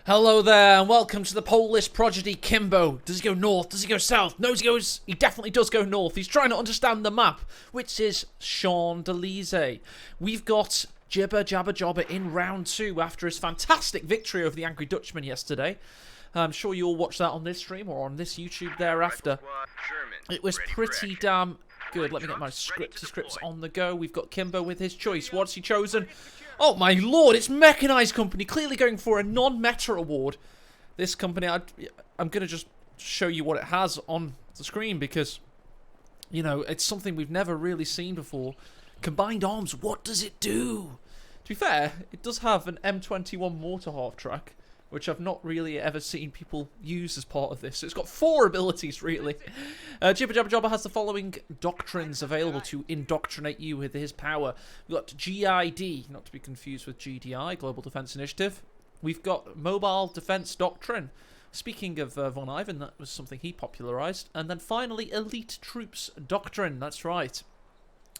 Hello there, and welcome to the Polish prodigy Kimbo. Does he go north? Does he go south? No, he definitely does go north. He's trying to understand the map, which is Champs-Élysées. We've got Jibber Jabber Jobber in round 2 after his fantastic victory over the Angry Dutchman yesterday. I'm sure you all watched that on this stream or on this YouTube thereafter. It was pretty damn good. Let me get my scripts on the go. We've got Kimbo with his choice. What's he chosen? Oh my lord, it's Mechanized Company, clearly going for a non-meta award. This company, I'm going to just show you what it has on the screen because, you know, it's something we've never really seen before. Combined arms, what does it do? To be fair, it does have an M21 mortar half track, which I've not really ever seen people use as part of this. So it's got 4 abilities, really. Jibber Jabber Jobber has the following doctrines available to indoctrinate you with his power. We've got GID, not to be confused with GDI, Global Defense Initiative. We've got Mobile Defense Doctrine. Speaking of Von Ivan, that was something he popularized. And then finally, Elite Troops Doctrine. That's right.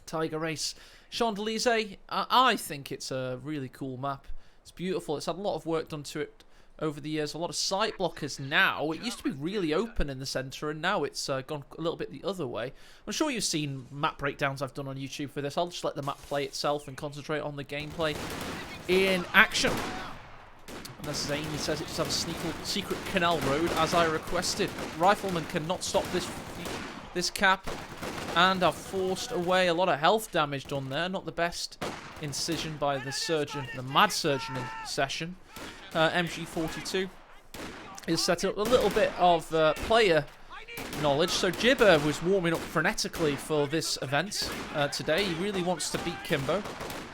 Tiger Race. Champs-Élysées, I think it's a really cool map. It's beautiful. It's had a lot of work done to it over the years. A lot of sight blockers now. It used to be really open in the centre, and now it's gone a little bit the other way. I'm sure you've seen map breakdowns I've done on YouTube for this. I'll just let the map play itself and concentrate on the gameplay in action. And as Zane, he says it just has a secret canal road, as I requested. Riflemen cannot stop this cap, and are forced away. A lot of health damage done there. Not the best incision by the surgeon, the mad surgeon in session. MG42 is set up a little bit of player knowledge. So Jibber was warming up frenetically for this event today. He really wants to beat Kimbo,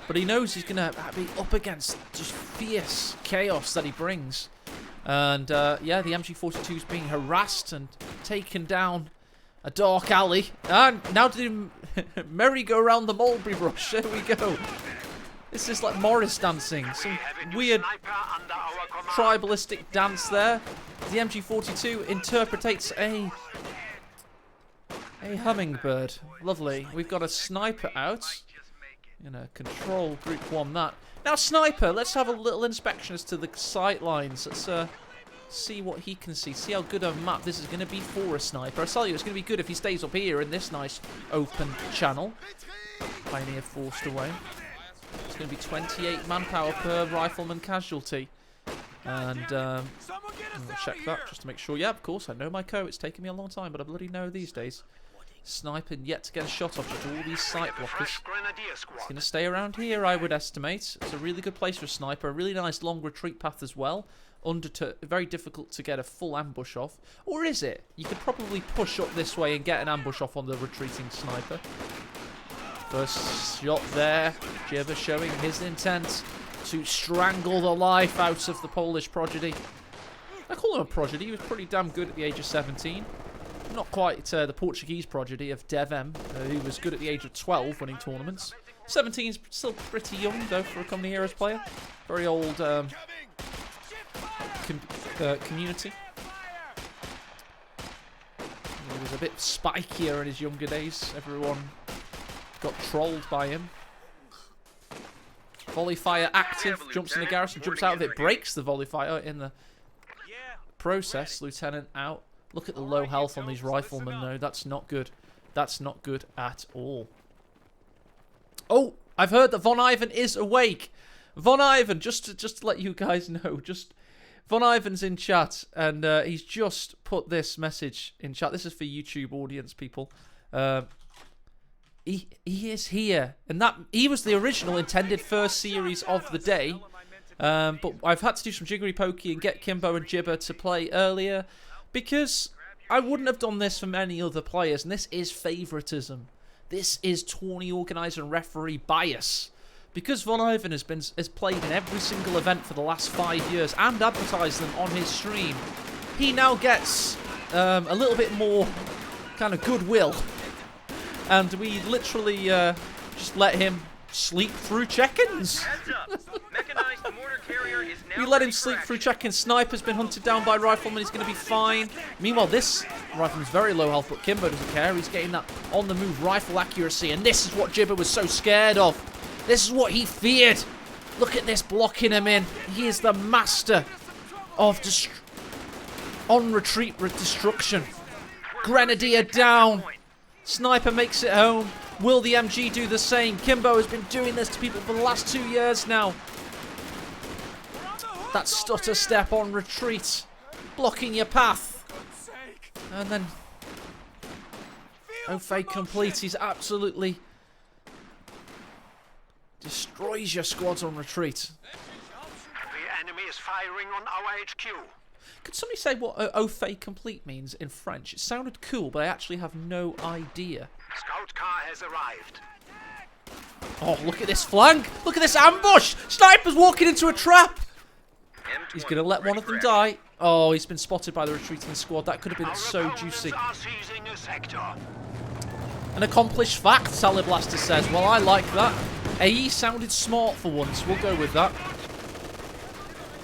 but he knows he's going to be up against just fierce chaos that he brings. And yeah, the MG42 is being harassed and taken down a dark alley. And now to do merry-go-round the mulberry brush. There we go. This is like Morris dancing. Some weird tribalistic dance there. The MG42 interpretates a hummingbird. Lovely. We've got a sniper out. Gonna control group 1 that. Now sniper, let's have a little inspection as to the sight lines. Let's see what he can see. See how good a map this is going to be for a sniper. I tell you, it's going to be good if he stays up here in this nice open channel. Pioneer forced away. It's going to be 28 manpower per rifleman casualty. And I'm going to check that just to make sure. Yeah, of course, I know my code. It's taken me a long time, but I bloody know these days. Sniping yet to get a shot off just all these sight blockers. It's going to stay around here, I would estimate. It's a really good place for a sniper. A really nice long retreat path as well. Very difficult to get a full ambush off. Or is it? You could probably push up this way and get an ambush off on the retreating sniper. First shot there. Jibber showing his intent to strangle the life out of the Polish prodigy. I call him a prodigy. He was pretty damn good at the age of 17. Not quite the Portuguese prodigy of Devem, who was good at the age of 12 winning tournaments. 17 is still pretty young, though, for a Company Heroes player. Very old community. He was a bit spikier in his younger days. Everyone got trolled by him. Volley fire active, jumps in the garrison, jumps out of it, breaks the volley fire in the process. Lieutenant out. Look at the low health on these riflemen, though. That's not good. That's not good at all. Oh, I've heard that Von Ivan is awake. Von Ivan, just to let you guys know, Von Ivan's in chat, and he's just put this message in chat. This is for YouTube audience, people. He is here, and that he was the original intended first series of the day. But I've had to do some jiggery pokey and get Kimbo and Jibber to play earlier because I wouldn't have done this for many other players, and this is favoritism. This is tourney organizer and referee bias. Because Von Ivan has played in every single event for the last 5 years and advertised them on his stream, he now gets a little bit more kind of goodwill. And we literally just let him sleep through check-ins. We let him sleep through check-ins. Sniper's been hunted down by rifleman. He's going to be fine. Meanwhile, this rifleman's very low health, but Kimbo doesn't care. He's getting that on-the-move rifle accuracy, and this is what Jibber was so scared of. This is what he feared. Look at this blocking him in. He is the master of on retreat destruction. Grenadier down. Sniper makes it home. Will the MG do the same? Kimbo has been doing this to people for the last 2 years now. That stutter step on retreat. Blocking your path. And then au fait complete. He's absolutely destroys your squads on retreat. The enemy is firing on our HQ. Could somebody say what au fait complete means in French? It sounded cool, but I actually have no idea. Scout car has arrived. Oh, look at this flank! Look at this ambush! Sniper's walking into a trap! He's going to let one of them die. Oh, he's been spotted by the retreating squad. That could have been so juicy. An accomplished fact, Taliblaster says. Well, I like that. AE sounded smart for once. We'll go with that.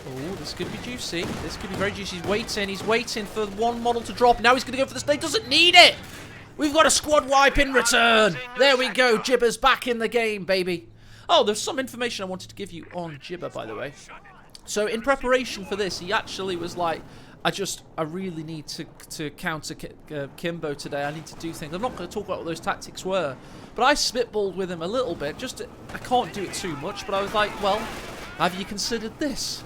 Oh, this could be juicy. This could be very juicy. He's waiting. He's waiting for one model to drop. Now he's going to go for the snake. Doesn't need it. We've got a squad wipe in return. There we go. Jibber's back in the game, baby. Oh, there's some information I wanted to give you on Jibber, by the way. So in preparation for this, he actually was like, I really need to counter Kimbo today. I need to do things. I'm not going to talk about what those tactics were, but I spitballed with him a little bit. I can't do it too much, but I was like, well, have you considered this?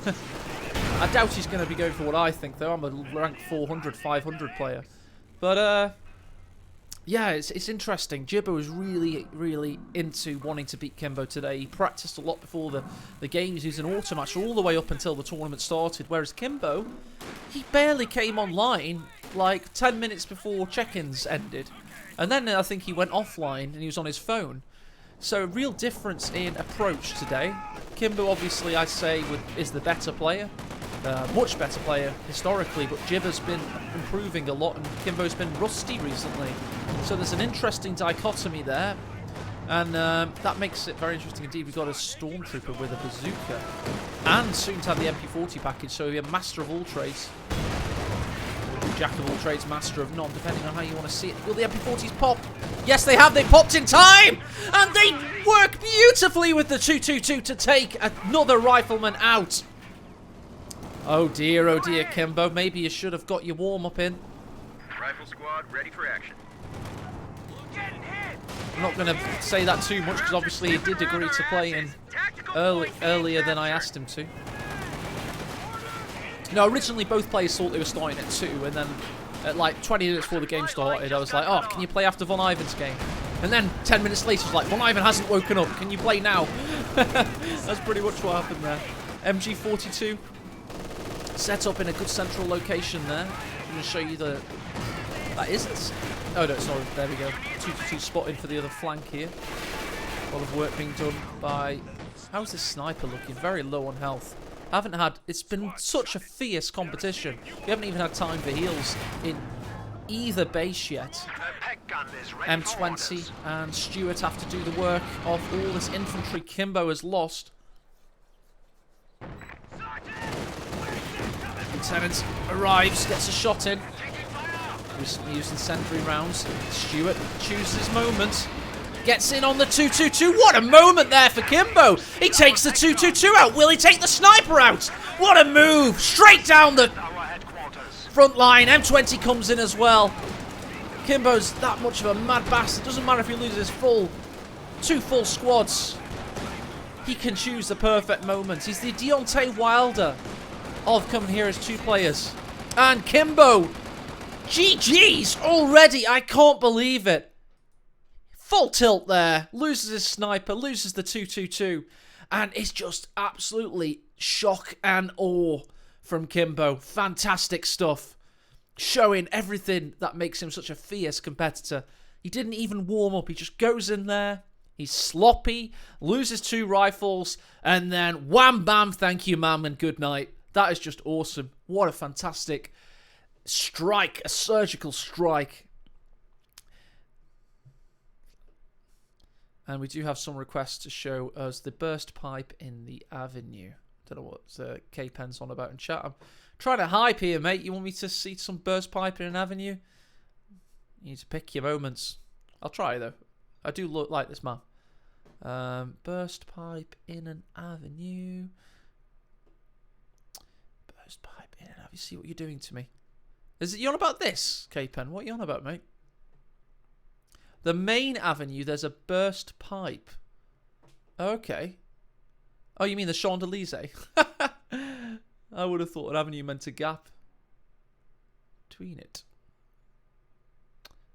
I doubt he's going to be going for what I think, though. I'm a rank 400, 500 player. But, yeah, it's interesting. Jibber was really, really into wanting to beat Kimbo today. He practiced a lot before the games. He was an auto match all the way up until the tournament started. Whereas Kimbo, he barely came online like 10 minutes before check-ins ended. And then I think he went offline and he was on his phone. So real difference in approach today. Kimbo, obviously, I say, is the better player. Much better player historically, but Jibber's been improving a lot and Kimbo's been rusty recently. So there's an interesting dichotomy there, and that makes it very interesting indeed. We've got a Stormtrooper with a bazooka, and soon to have the MP40 package, so we're master of all trades. Jack of all trades, master of none, depending on how you want to see it. Will the MP40s pop? Yes, they have. They popped in time, and they work beautifully with the 222 to take another rifleman out. Oh dear, Kimbo. Maybe you should have got your warm-up in. Rifle squad ready for action. I'm not going to say that too much because obviously he did agree to play in earlier than I asked him to. No, originally both players thought they were starting at 2, and then at like 20 minutes before the game started, I was like, oh, can you play after Von Ivan's game? And then 10 minutes later, I was like, Von Ivan hasn't woken up. Can you play now? That's pretty much what happened there. MG42. Set up in a good central location there. I'm going to show you the... That isn't... Oh, no, sorry. There we go. 222 spotted for the other flank here. A lot of work being done by... How's this sniper looking? Very low on health. Haven't had... It's been such a fierce competition. We haven't even had time for heals in either base yet. M20 and Stewart have to do the work of all this infantry Kimbo has lost. Lieutenant arrives, gets a shot in. Recently used incendiary rounds. Stewart chooses his moment. Gets in on the 222. What a moment there for Kimbo. He takes the 222 out. Will he take the sniper out? What a move. Straight down the front line. M20 comes in as well. Kimbo's that much of a mad bastard. Doesn't matter if he loses two full squads. He can choose the perfect moment. He's the Deontay Wilder of coming here as 2 players. And Kimbo, GG's already. I can't believe it. Full tilt there. Loses his sniper, loses the 222. And it's just absolutely shock and awe from Kimbo. Fantastic stuff. Showing everything that makes him such a fierce competitor. He didn't even warm up. He just goes in there. He's sloppy, loses 2 rifles, and then wham bam, thank you ma'am, and good night. That is just awesome. What a fantastic strike, a surgical strike. And we do have some requests to show us the burst pipe in the avenue. Don't know what K-Pen's on about in chat. I'm trying to hype here, mate. You want me to see some burst pipe in an avenue? You need to pick your moments. I'll try, though. I do look like this man. Burst pipe in an avenue. Burst pipe in me see what you're doing to me. Is it you on about this, K-Pen? What are you on about, mate? The main avenue, there's a burst pipe. Okay. Oh, you mean the Champs-Élysées? I would have thought an avenue meant a gap between it.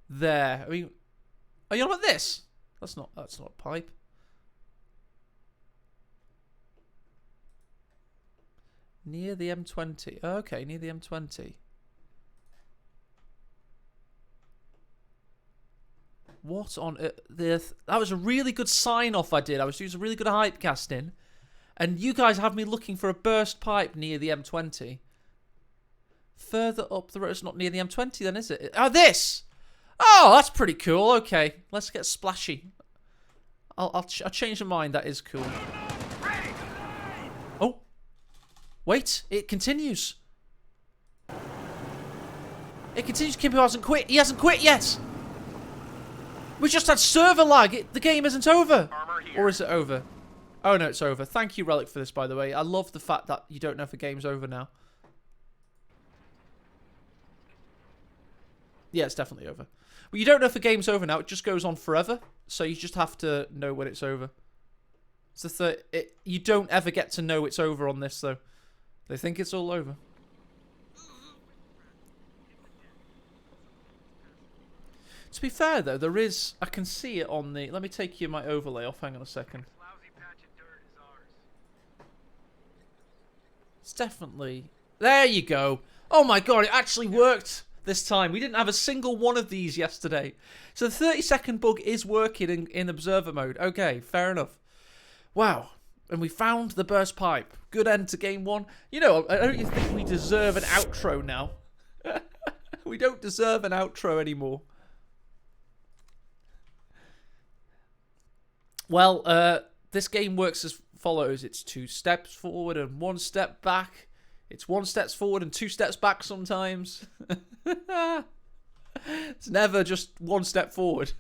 There. I mean, are you on about this? That's not a pipe. Near the M20. Okay, near the M20. What on earth? That was a really good sign-off I did. I was doing some really good hype casting. And you guys have me looking for a burst pipe near the M20. Further up the road. It's not near the M20 then, is it? Oh, this! Oh, that's pretty cool. Okay, let's get splashy. I'll change my mind. That is cool. Oh. Wait, it continues. It continues. Kimbo hasn't quit. He hasn't quit yet. We just had server lag. The game isn't over. Or is it over? Oh, no, it's over. Thank you, Relic, for this, by the way. I love the fact that you don't know if the game's over now. Yeah, it's definitely over. Well, you don't know if the game's over now. It just goes on forever. So you just have to know when it's over. It's the third. You don't ever get to know it's over on this, though. They think it's all over. To be fair, though, there is... I can see it on the... Let me take you my overlay off. Hang on a second. It's definitely... There you go. Oh, my God. It actually worked this time. We didn't have a single one of these yesterday. So the 30-second bug is working in observer mode. Okay, fair enough. Wow. And we found the burst pipe. Good end to game one. You know, I don't think we deserve an outro now. We don't deserve an outro anymore. Well, this game works as follows. It's 2 steps forward and 1 step back. It's 1 step forward and 2 steps back sometimes. It's never just 1 step forward.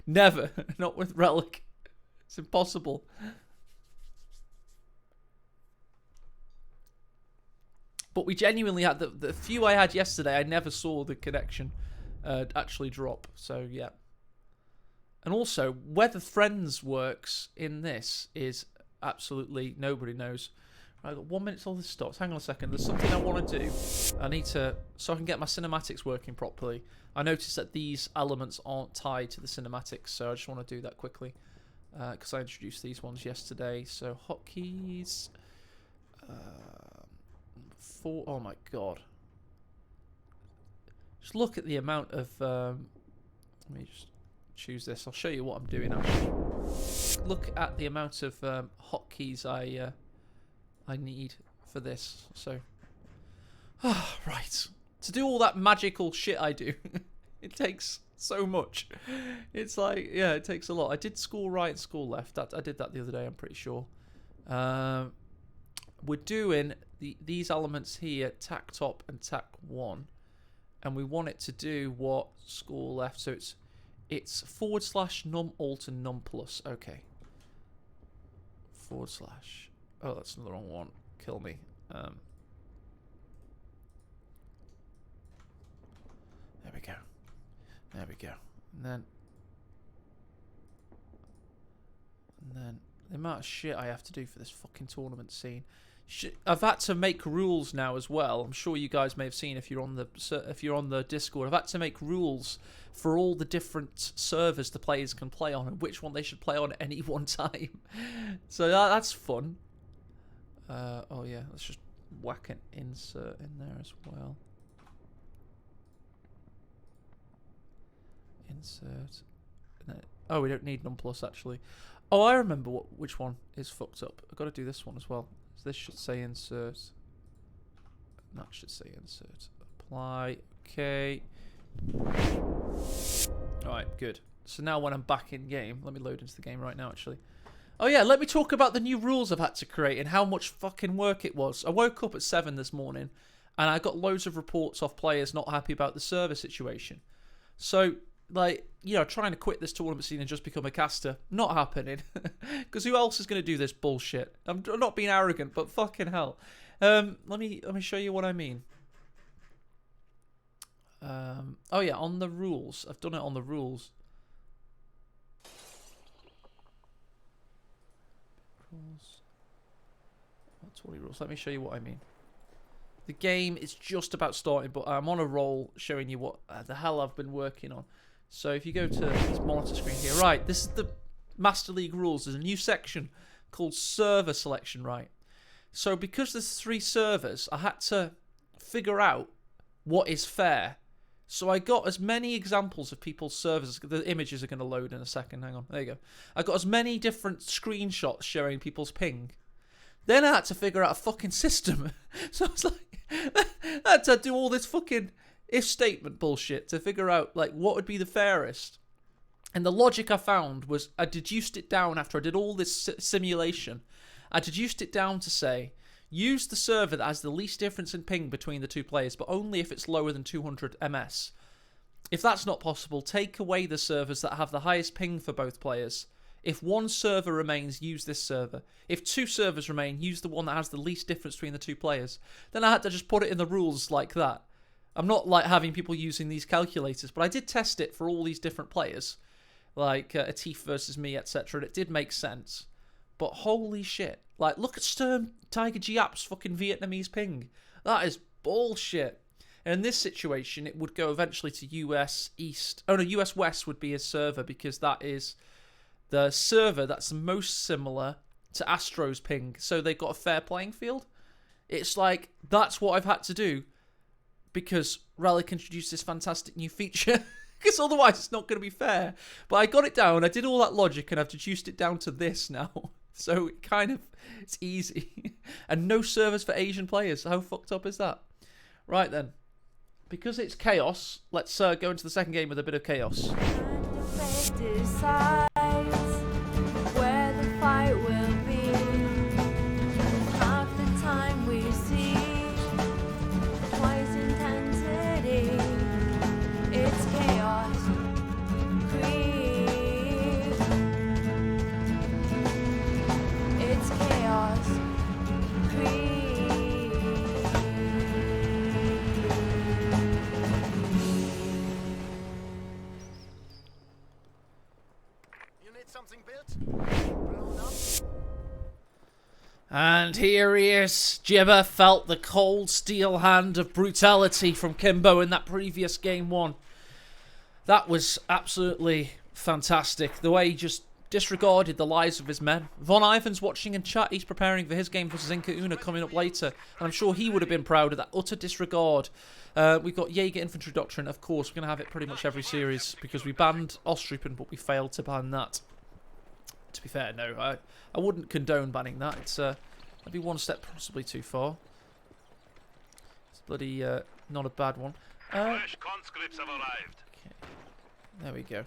Never. Not with Relic. It's impossible. But we genuinely had... The few I had yesterday, I never saw the connection actually drop. So, yeah. And also, whether Friends works in this is absolutely nobody knows. Right, I've got 1 minute till this stops. Hang on a second. There's something I want to do. I need to... So I can get my cinematics working properly. I noticed that these elements aren't tied to the cinematics, so I just want to do that quickly. Because I introduced these ones yesterday. So, hotkeys... Oh my God. Just look at the amount of... let me just... choose this. I'll show you what I'm doing actually. Look at the amount of hotkeys I need for this. So, right. To do all that magical shit I do, it takes so much. It's like, yeah, it takes a lot. I did school right and school left. I did that the other day, I'm pretty sure. We're doing these elements here, tack top and tack 1. And we want it to do what school left. So it's / num alt and num plus. Okay. / Oh, that's the wrong one. Kill me. There we go. There we go. And then the amount of shit I have to do for this fucking tournament scene. I've had to make rules now as well. I'm sure you guys may have seen if you're on the Discord. I've had to make rules for all the different servers the players can play on and which one they should play on at any one time. So that's fun. Oh yeah, let's just whack an insert in there as well. Insert. Oh, we don't need num plus actually. Oh, I remember which one is fucked up. I've got to do this one as well. So this should say insert. That should say insert. Apply. Okay. Alright, good. So now when I'm back in game, let me load into the game right now actually. Oh yeah, let me talk about the new rules I've had to create and how much fucking work it was. I woke up at 7 this morning and I got loads of reports off players not happy about the server situation. So, like, you know, trying to quit this tournament scene and just become a caster, not happening. Because who else is going to do this bullshit? I'm not being arrogant, but fucking hell. Let me show you what I mean. Oh yeah, on the rules. I've done it on the rules. Rules. 20 rules. Let me show you what I mean. The game is just about starting, but I'm on a roll showing you what the hell I've been working on. So if you go to this monitor screen here, right, this is the Master League rules. There's a new section called server selection, right? So because there's 3 servers, I had to figure out what is fair. So I got as many examples of people's servers. The images are going to load in a second. Hang on. There you go. I got as many different screenshots showing people's ping. Then I had to figure out a fucking system. So I was like, I had to do all this fucking if statement bullshit to figure out like what would be the fairest. And the logic I found was I deduced it down after I did all this simulation. I deduced it down to say, use the server that has the least difference in ping between the 2 players, but only if it's lower than 200 ms. If that's not possible, take away the servers that have the highest ping for both players. If 1 server remains, use this server. If 2 servers remain, use the one that has the least difference between the 2 players. Then I had to just put it in the rules like that. I'm not like having people using these calculators, but I did test it for all these different players. Like Atif versus me, etc. And it did make sense. But holy shit. Like, look at Sturm Tiger Giap's fucking Vietnamese ping. That is bullshit. And in this situation, it would go eventually to US East. Oh no, US West would be his server because that is the server that's most similar to Astro's ping. So they've got a fair playing field. It's like, that's what I've had to do because Relic introduced this fantastic new feature. Because otherwise it's not going to be fair. But I got it down, I did all that logic, and I've deduced it down to this now. So it kind of, it's easy. And no servers for Asian players. How fucked up is that? Right then. Because it's chaos, let's go into the second game with a bit of chaos. Where the fight will be. Half the time we see twice intensity. It's chaos. Creep. It's chaos. Creep. You need something built? Blown up? And here he is. Jibber felt the cold steel hand of brutality from Kimbo in that previous game 1. That was absolutely fantastic. The way he just disregarded the lives of his men. Von Ivan's watching in chat. He's preparing for his game versus Inca Una coming up later. And I'm sure he would have been proud of that utter disregard. We've got Jaeger Infantry Doctrine, of course. We're going to have it pretty much every series because we banned Ostrupen, but we failed to ban that. To be fair, no, I wouldn't condone banning that. It's that'd be one step possibly too far. It's bloody not a bad one. Fresh conscripts have arrived. Okay. There we go.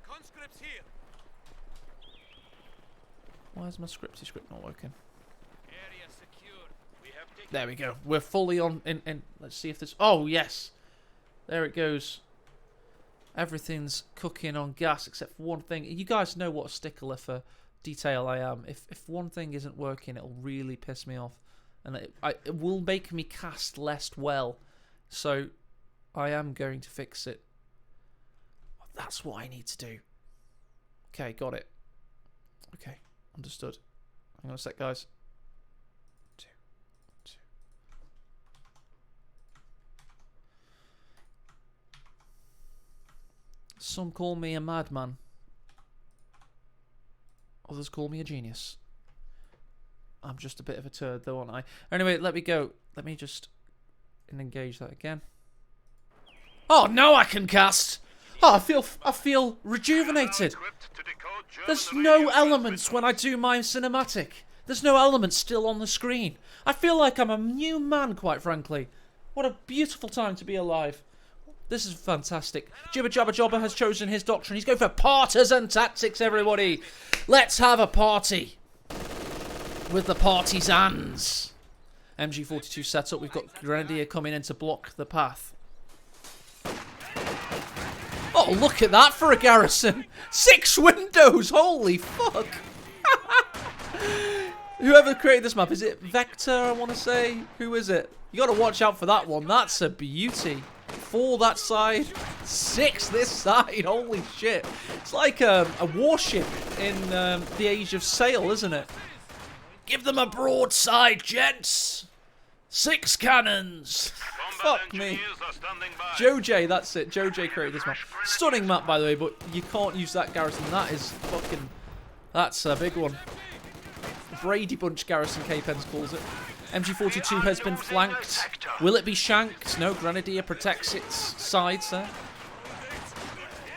Conscripts here. Why is my script not working? Area secure. We have taken. There we go. We're fully on. In let's see if this. Oh yes, there it goes. Everything's cooking on gas except for one thing. You guys know what a stickler for detail I am. If one thing isn't working, it'll really piss me off, and it will make me cast less well. So I am going to fix it. That's what I need to do. Okay, got it. Okay, understood. Hang on a sec, guys. Two. Some call me a madman. Others call me a genius. I'm just a bit of a turd, though, aren't I? Anyway, let me go. Let me just engage that again. Oh, now I can cast! Oh, I feel rejuvenated. There's no elements when I do my cinematic. There's no elements still on the screen. I feel like I'm a new man, quite frankly. What a beautiful time to be alive. This is fantastic. Jibber Jabba Jobber has chosen his doctrine. He's going for partisan tactics, everybody. Let's have a party with the partisans. MG42 set up. We've got Grenadier coming in to block the path. Oh, look at that for a garrison. 6 windows. Holy fuck. Whoever created this map, is it Vector, I want to say? Who is it? You got to watch out for that one. That's a beauty. 4 that side, 6 this side. Holy shit. It's like a warship in the Age of Sail, isn't it? Give them a broadside, gents. 6 cannons. Fuck me. Joe J, that's it. Joe J created this map. Stunning map, by the way, but you can't use that garrison. That is fucking... That's a big one. Brady Bunch garrison, K-Pens calls it. MG42 has been flanked. Will it be shanked? No, Grenadier protects its sides there.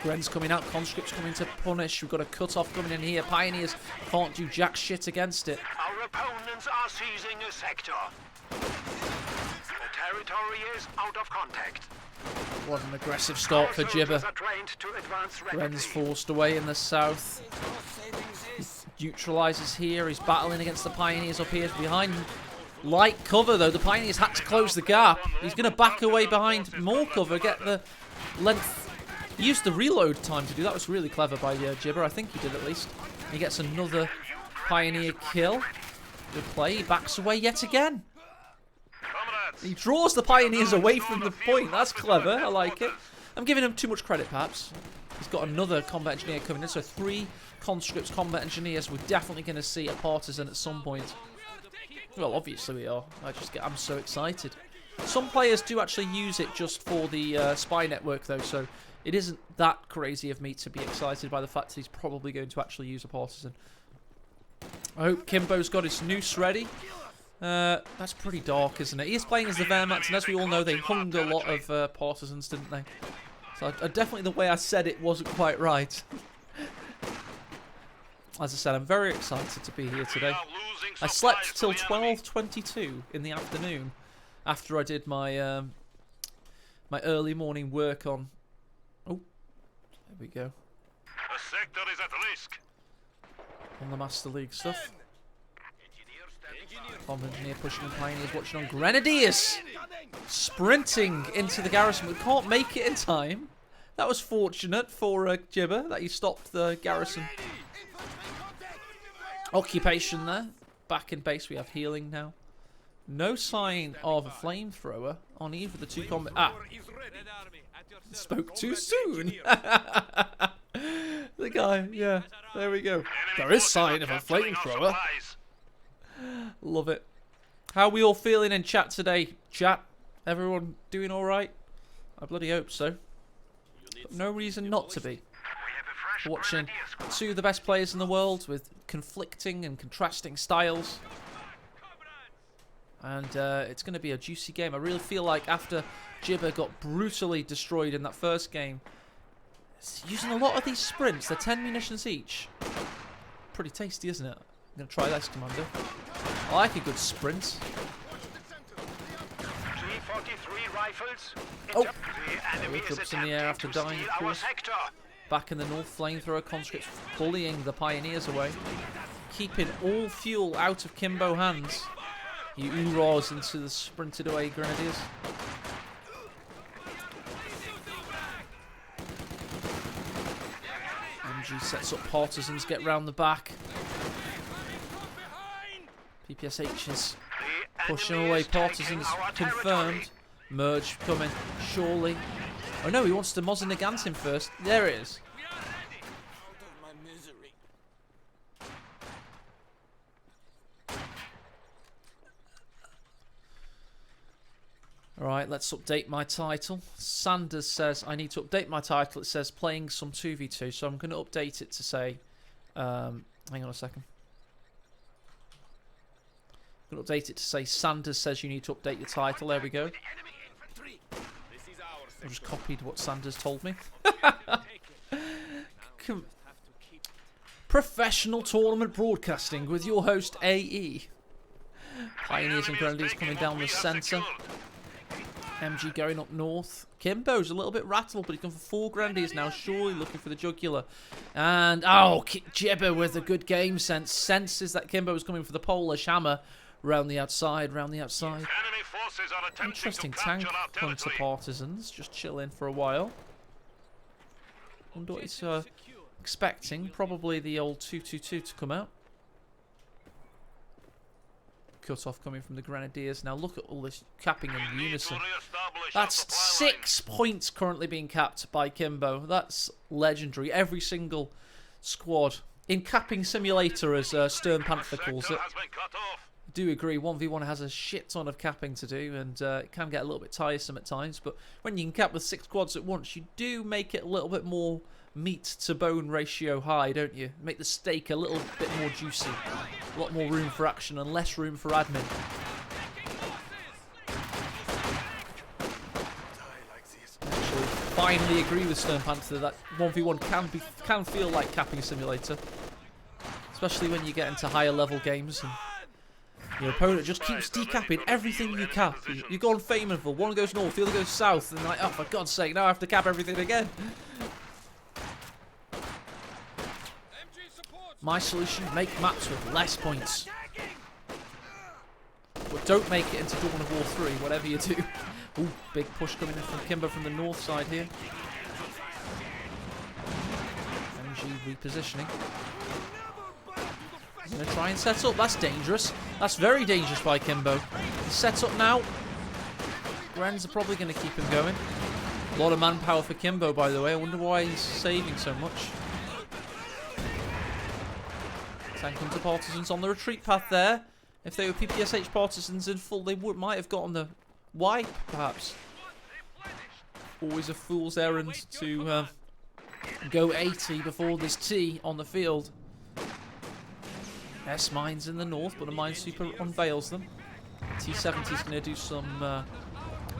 Gren's coming out. Conscript's coming to punish. We've got a cut-off coming in here. Pioneers can't do jack shit against it. Our opponents are seizing a sector. The territory is out of contact. What an aggressive start for Gibber. Soldiers are trained to advance rapidly. Gren's forced away in the south. Neutralises here. He's battling against the Pioneers up here behind him. Light cover, though. The Pioneers had to close the gap. He's going to back away behind more cover, get the length. He used the reload time to do that. That was really clever by Gibber. I think he did at least. He gets another Pioneer kill. Good play. He backs away yet again. He draws the Pioneers away from the point. That's clever. I like it. I'm giving him too much credit, perhaps. He's got another combat engineer coming in. So 3 conscripts, combat engineers. We're definitely going to see a partisan at some point. Well, obviously we are. I'm so excited. Some players do actually use it just for the spy network, though, so it isn't that crazy of me to be excited by the fact that he's probably going to actually use a partisan. I hope Kimbo's got his noose ready. That's pretty dark, isn't it? He is playing as the Wehrmacht, and as we all know, they hung a lot of partisans, didn't they? So definitely the way I said it wasn't quite right. As I said, I'm very excited to be here today. I slept till 12:22 in the afternoon after I did my my early morning work on... Oh, there we go. The sector is at risk. On the Master League stuff. Bomb engineer pushing Pioneers, watching on Grenadiers. Sprinting into the garrison. We can't make it in time. That was fortunate for Gibber that he stopped the garrison. Occupation there. Back in base, we have healing now. No sign of a flamethrower on either of the 2 combat... Ah! Spoke too soon! The guy, yeah. There we go. There is sign of a flamethrower. Love it. How are we all feeling in chat today? Chat? Everyone doing alright? I bloody hope so. But no reason not to be. Watching 2 of the best players in the world with conflicting and contrasting styles. And it's going to be a juicy game. I really feel like after Gibber got brutally destroyed in that first game, it's using a lot of these sprints. They're 10 munitions each. Pretty tasty, isn't it? I'm going to try this, Commander. I like a good sprint. G43 rifles. Oh! The enemy He is jumps in the air after attempting to dying, steal of our course. sector. Back in the north, flamethrower conscripts bullying the Pioneers away. Keeping all fuel out of Kimbo hands. He oorahs into the sprinted away Grenadiers. MG sets up partisans, get round the back. PPSH is pushing away partisans, confirmed. Merge coming, surely. Oh no, he wants to Mosin-Nagant him first. There it is. Alright, let's update my title. Sanders says, I need to update my title. It says playing some 2v2, so I'm going to update it to say... hang on a second. I'm going to update it to say Sanders says you need to update your title. There we go. I just copied what Sanders told me. Professional tournament broadcasting with your host AE. Pioneers and Grenadiers coming down the centre. MG going up north. Kimbo's a little bit rattled, but he's gone for 4 Grenadiers now, surely looking for the jugular. And, oh, Gibber with a good game sense. Senses that Kimbo is coming for the Polish hammer. Round the outside, round the outside. Interesting tank hunter partisans, just chilling for a while. Wonder what he's expecting. Probably the old 222 to come out. cut off coming from the Grenadiers. Now look at all this capping in unison. That's 6 points currently being capped by Kimbo. That's legendary. Every single squad in capping simulator, as Stern Panther calls it. I do agree, 1v1 has a shit ton of capping to do, and it can get a little bit tiresome at times, but when you can cap with 6 squads at once, you do make it a little bit more meat to bone ratio high, don't you? Make the steak a little bit more juicy. A lot more room for action and less room for admin. Actually, finally agree with Stern Panther that 1v1 can feel like capping simulator. Especially when you get into higher level games and your opponent just keeps decapping everything you cap. You go on Faminville, one goes north, the other goes south, and like, oh for God's sake, now I have to cap everything again. My solution, make maps with less points. But don't make it into Dawn of War 3, whatever you do. Ooh, big push coming in from Kimbo from the north side here. MG repositioning. He's going to try and set up. That's dangerous. That's very dangerous by Kimbo. He's set up now. Grens are probably going to keep him going. A lot of manpower for Kimbo, by the way. I wonder why he's saving so much. Tank Hunter Partisans on the retreat path there. If they were PPSH Partisans in full, they might have gotten the wipe, perhaps. Always a fool's errand to go 80 before there's T on the field. S-mines in the north, but a minesweeper unveils them. T-70 is going to do some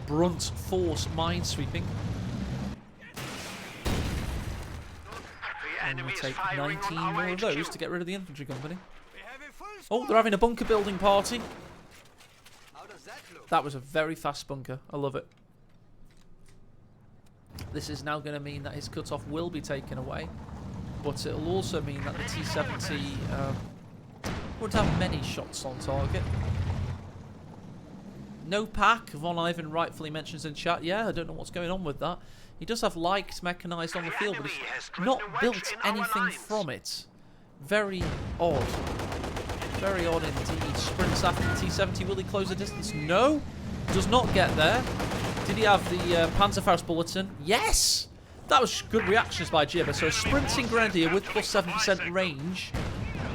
brunt force minesweeping. And we'll take 19 more of those to get rid of the infantry company. Oh, they're having a bunker building party. That was a very fast bunker. I love it. This is now going to mean that his cutoff will be taken away. But it'll also mean that the T-70 won't have many shots on target. No pack, Von Ivan rightfully mentions in chat. Yeah, I don't know what's going on with that. He does have light mechanised on the field, but he's not built anything from it. Very odd. Very odd indeed. Sprints after the T-70. Will he close the distance? No. Does not get there. Did he have the Panzerfaust bulletin? Yes! That was good reactions by Jibber. So a sprinting Grenadier with plus 7% range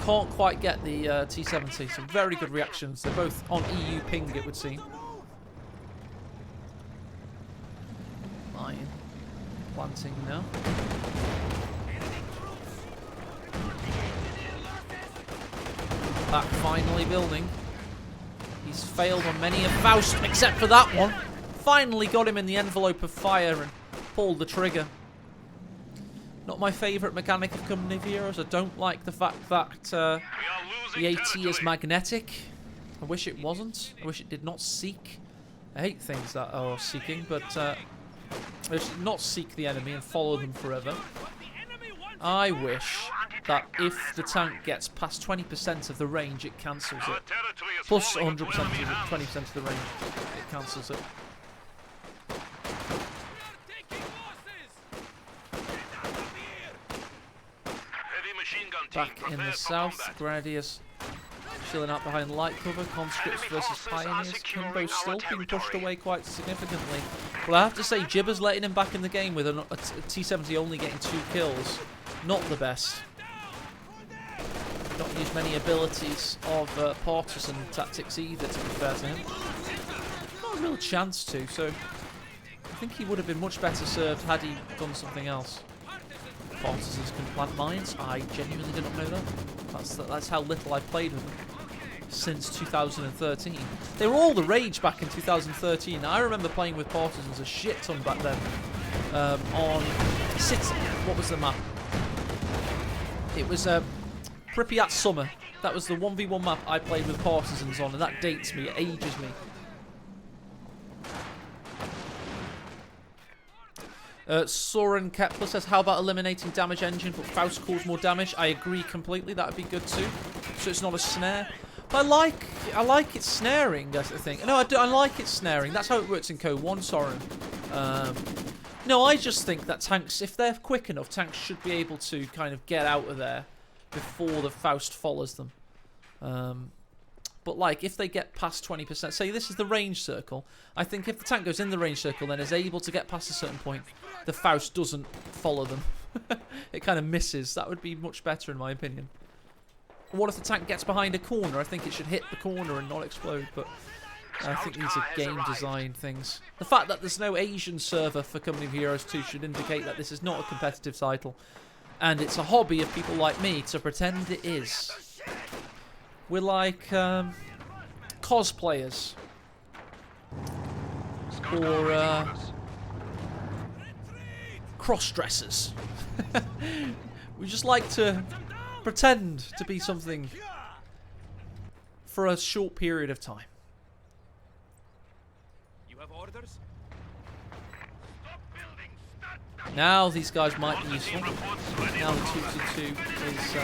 can't quite get the T-70. So very good reactions. They're both on EU ping, it would seem. Lion planting now. Back finally building. He's failed on many a Faust except for that one. Finally got him in the envelope of fire and pulled the trigger. Not my favourite mechanic of Company of Heroes. I don't like the fact that the AT is magnetic. I wish it wasn't. I wish it did not seek. I hate things that are seeking, but not seek the enemy and follow them forever. I wish that if the tank gets past 20% of the range, it cancels it. Plus 100% of 20% of the range, it cancels it. Back in the south, Grenadiers chilling out behind light cover. Conscripts versus Pioneers. Kimbo still being pushed away quite significantly. Well, I have to say, Jibber's letting him back in the game with a T-70 only getting 2 kills. Not the best. Not used many abilities of partisan tactics either, to be fair to him. Not a real chance to, so I think he would have been much better served had he done something else. Partisans can plant mines. I genuinely did not know that. That's how little I've played with them since 2013. They were all the rage back in 2013. I remember playing with Partisans a shit ton back then. On City. What was the map? It was Pripyat Summer. That was the 1v1 map I played with Partisans on, and that dates me. It ages me. Soren Kepler says, how about eliminating damage engine but Faust cause more damage? I agree completely, that would be good too. So it's not a snare. But I like it snaring, that's the thing. No, I like it snaring. That's how it works in Code 1, Soren. No, I just think that tanks, if they're quick enough, tanks should be able to kind of get out of there before the Faust follows them. But, like, if they get past 20%, say this is the range circle, I think if the tank goes in the range circle and is able to get past a certain point, the Faust doesn't follow them. It kind of misses. That would be much better, in my opinion. What if the tank gets behind a corner? I think it should hit the corner and not explode, but I think these are game design things. The fact that there's no Asian server for Company of Heroes 2 should indicate that this is not a competitive title. And it's a hobby of people like me to pretend it is. We're like cosplayers. Or cross-dressers. We just like to pretend to be something for a short period of time. You have orders? Now these guys might be useful. Now the 222 is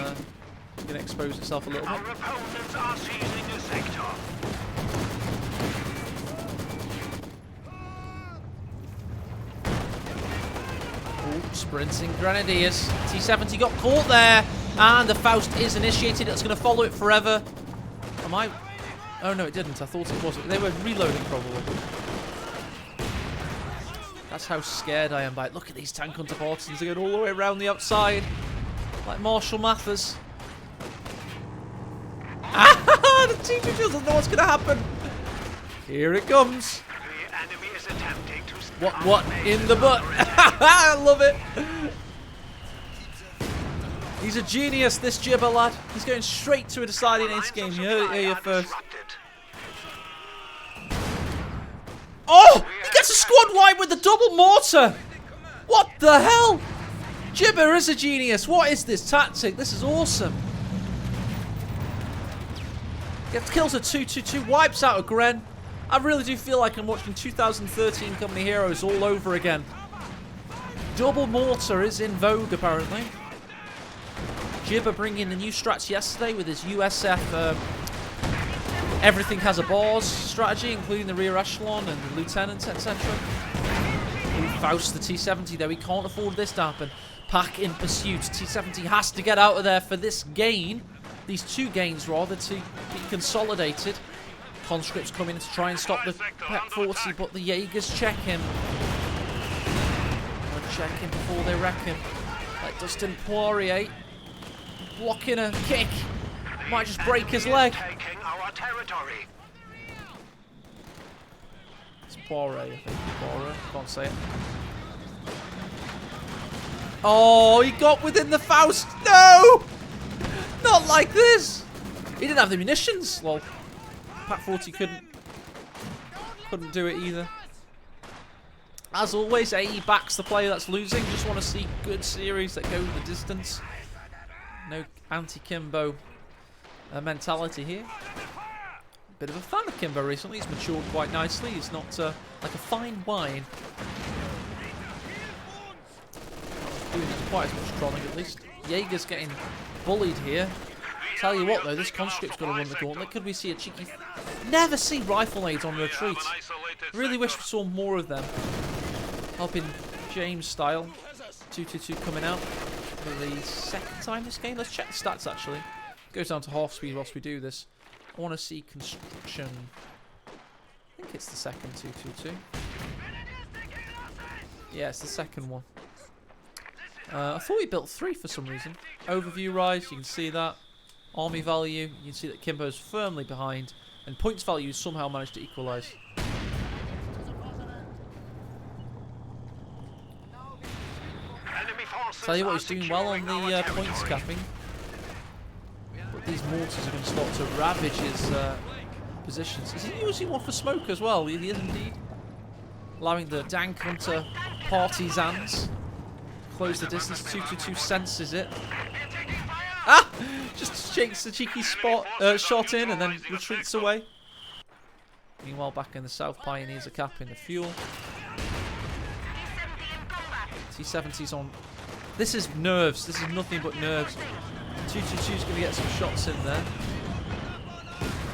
going to expose itself a little bit. Our opponents are seizing a sector. Ooh, sprinting Grenadiers. T-70 got caught there. And the Faust is initiated. It's going to follow it forever. Am I... Oh, no, it didn't. I thought it was. They were reloading, probably. That's how scared I am by it. Look at these tank hunter partisans. They're going all the way around the outside. Like Marshall Mathers. Ah! The T-2 doesn't know what's going to happen. Here it comes. The enemy is attempting to What in the butt? I love it. He's a genius, this Gibber lad. He's going straight to a deciding ace game. You heard it here first. Oh! He gets a squad wipe with the double mortar! What the hell? Gibber is a genius. What is this tactic? This is awesome. Gets kills a 2-2-2, wipes out a Gren. I really do feel like I'm watching 2013 Company Heroes all over again. Double mortar is in vogue, apparently. Gibber bringing the new strats yesterday with his USF everything has a bars strategy, including the rear echelon and the lieutenants, etc. Faust the T-70 though, he can't afford this to happen. Pack in pursuit. T-70 has to get out of there for this gain. These two gains, rather, to be consolidated. Conscripts coming in to try and stop the Pet 40, but the Jaegers check him. Check him before they wreck him. Like Dustin Poirier. Blocking a kick. Might just break his leg. Taking our territory. It's Poirier, I think. Poirier. Can't say it. Oh, he got within the Faust. No! Not like this. He didn't have the munitions. Well, Pat 40 couldn't do it either. As always, AE backs the player that's losing. Just want to see good series that go the distance. No anti-Kimbo mentality here. Bit of a fan of Kimbo recently. He's matured quite nicely. He's not like a fine wine. Doing quite as much trolling at least. Jaeger's getting bullied here. Tell you what though, this conscript's going to run the gauntlet. Could we see a cheeky... Never see rifle nades on retreat. Really wish we saw more of them. Helping James style. 2-2-2 coming out for the second time this game. Let's check the stats actually. Goes down to half speed whilst we do this. I want to see construction. I think it's the second 2-2-2. Yeah, it's the second one. I thought we built 3 for some reason. Overview rise, you can see that. Army value, you can see that Kimbo's firmly behind. And points value somehow managed to equalise. Tell you what, he's doing well on the points capping. But these mortars are going to start to ravage his positions. Is he using one for smoke as well? He is indeed. Allowing the dank hunter partisans close the distance. 2-2-2 senses it. Ah! Just shakes the cheeky shot in and then retreats away. Meanwhile, back in the south, Pioneers are capping the fuel. T-70's on. This is nerves. This is nothing but nerves. 2-2-2's going to get some shots in there.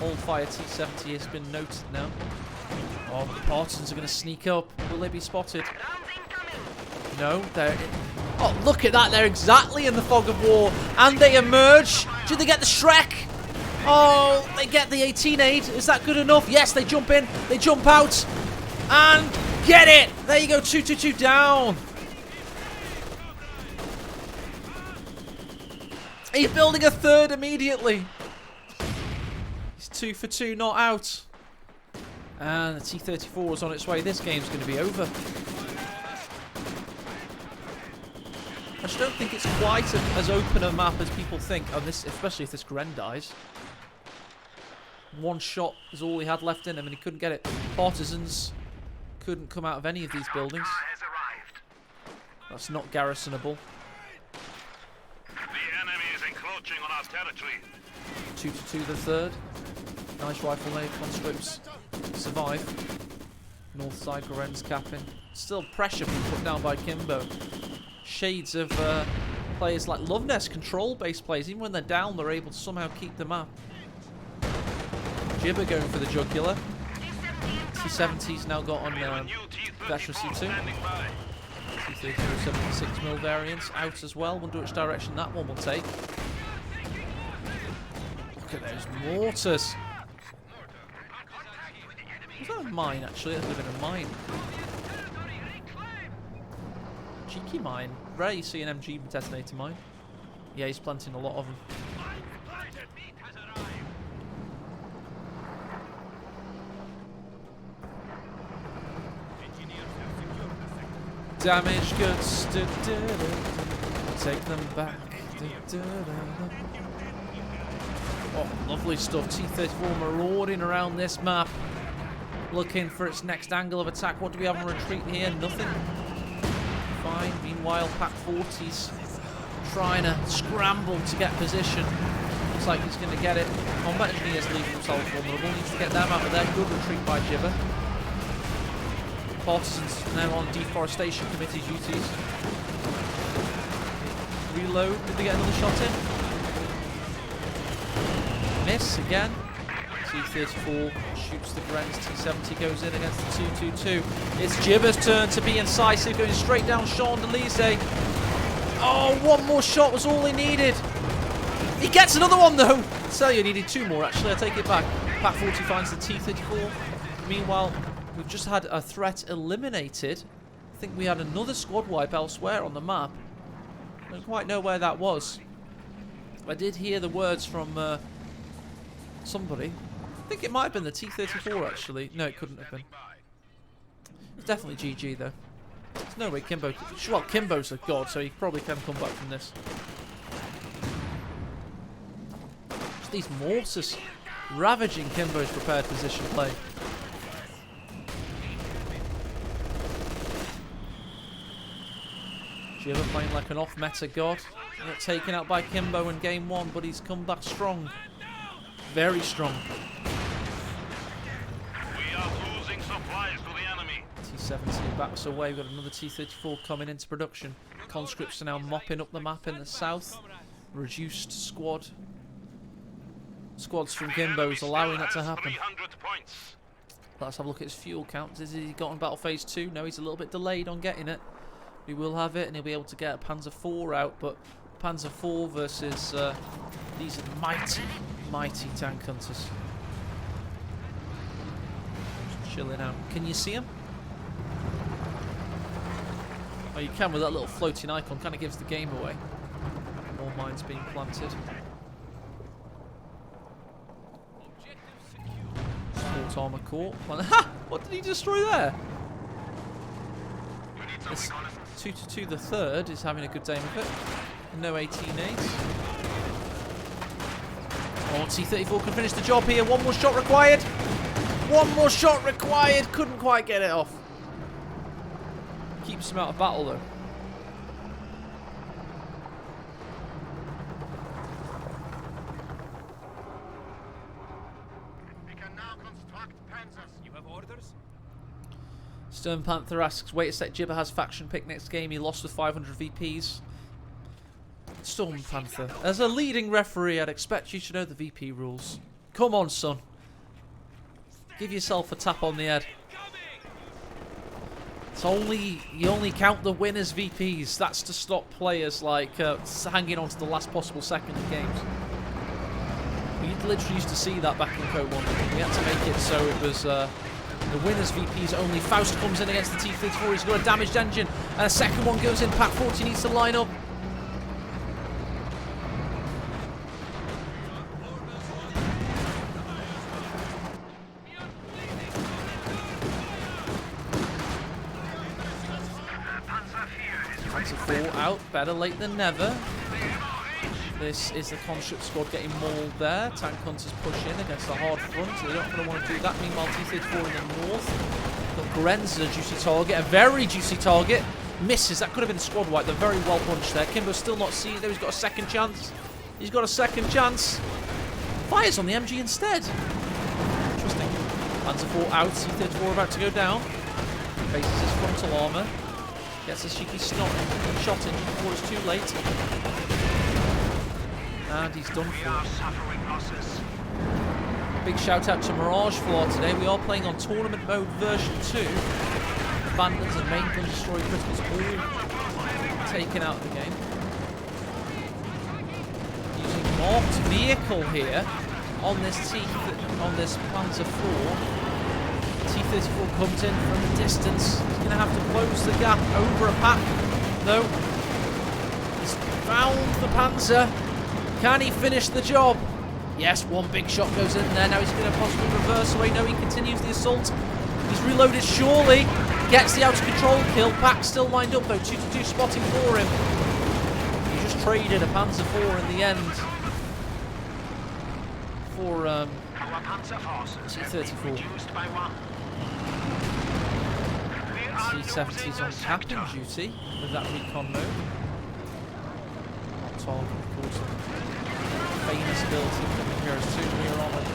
Old fire T-70 has been noted now. Oh, the partisans are going to sneak up. Will they be spotted? No, they're... Oh, look at that. They're exactly in the fog of war. And they emerge. Do they get the Shrek? Oh, they get the 18 aid. Is that good enough? Yes, they jump in. They jump out. And get it. There you go. 2-2-2 down. He's building a third immediately. He's 2 for 2, not out. And the T-34 is on its way. This game's going to be over. I just don't think it's quite as open a map as people think, on this, especially if this Gren dies. One shot is all he had left in him, and he couldn't get it. Partisans couldn't come out of any of these buildings. That's not garrisonable. The enemy is encroaching on our territory. 2-2 the third. Nice rifle nade. Conscripts survive. North side, Goren's capping. Still pressure being put down by Kimbo. Shades of players like Loveness, control-based players. Even when they're down, they're able to somehow keep them up. Gibber going for the jugular. T-70's now got on Veteran C2. T-34 76mm variants out as well. Wonder which direction that one will take. Look at those mortars. Was that a mine, actually? That would have been a mine. Cheeky mine. Rare you see an MG detonator mine. Yeah, he's planting a lot of them. Damaged goods. Take them back. Oh, lovely stuff. T-34 marauding around this map. Looking for its next angle of attack. What do we have in retreat here? Nothing. Fine. Meanwhile, Pack 40's trying to scramble to get position. Looks like he's going to get it. Combat engineers leaving himself vulnerable. Needs to get them out of there. Good retreat by Gibber. Partisans now on deforestation committee duties. Reload. Did they get another shot in? Miss again. T-34 shoots the Grens. T-70 goes in against the 2-2-2. It's Gibber's turn to be incisive, going straight down Champs-Élysées. Oh, one more shot was all he needed. He gets another one though. Celia needed two more actually, I take it back. Pack 40 finds the T-34. Meanwhile, we've just had a threat eliminated. I think we had another squad wipe elsewhere on the map. I don't quite know where that was. I did hear the words from somebody. I think it might have been the T-34 actually. No, it couldn't have been. It's definitely GG though. There's no way Kimbo... Well, Kimbo's a god, so he probably can come back from this. Just these mortars ravaging Kimbo's prepared position play. Gibber playing like an off-meta god. Got taken out by Kimbo in game one, but he's come back strong. Very strong. We are losing supplies to the enemy. T-70 backs away. We've got another T-34 coming into production. Conscripts are now mopping up the map in the south. Reduced squads from Kimbo's allowing that to happen. Let's have a look at his fuel count. Has he got on Battle Phase 2? No, he's a little bit delayed on getting it. He will have it and he'll be able to get a Panzer IV out, but Panzer IV versus these are mighty tank hunters. Just chilling out. Can you see him? Oh, you can with that little floating icon. Kind of gives the game away. More mines being planted. Sport armor core. Ha! What did he destroy there? It's 2-2 the third is having a good game of it. No 18-8. Oh, T-34 can finish the job here. One more shot required. One more shot required. Couldn't quite get it off. Keeps him out of battle though. We can now construct panzers. You have orders? Stern Panther asks, wait a sec, Gibber has faction pick next game. He lost with 500 VPs. Storm Panther. As a leading referee, I'd expect you to know the VP rules. Come on, son. Give yourself a tap on the head. You only count the winners VPs. That's to stop players like hanging on to the last possible second of games. We'd literally used to see that back in Code 1. We had to make it so it was the winner's VPs only. Faust comes in against the T-34. He's got a damaged engine. And a second one goes in. Pat 40 needs to line up. Panzer 4 out. Better late than never. This is the conscript squad getting mauled there. Tank hunters push in against the hard front. So they're not going to want to do that. Meanwhile, T-34 in the north. Got Grenz, a juicy target. A very juicy target. Misses. That could have been squad wipe. They're very well bunched there. Kimbo's still not seeing it though. He's got a second chance. He's got a second chance. Fires on the MG instead. Interesting. Panzer 4 out. T-34 about to go down. Faces his frontal armour. Gets a cheeky shot in before it's too late. And he's done for. Big shout out to Mirage Floor today. We are playing on tournament mode version 2. Abandons and main gun destroy criticals all taken out of the game. Using marked vehicle here on this Panzer 4. T-34 comes in from the distance. He's going to have to close the gap over a pack. No. He's found the Panzer. Can he finish the job? Yes, one big shot goes in there. Now he's going to possibly reverse away. No, he continues the assault. He's reloaded surely. Gets the out of control kill. Pack still lined up though. 2-2 spotting for him. He just traded a Panzer 4 in the end for T-34. T-70's on captain duty with that recon mode. Not target, of course. Famous ability from Heroes 2. We are on it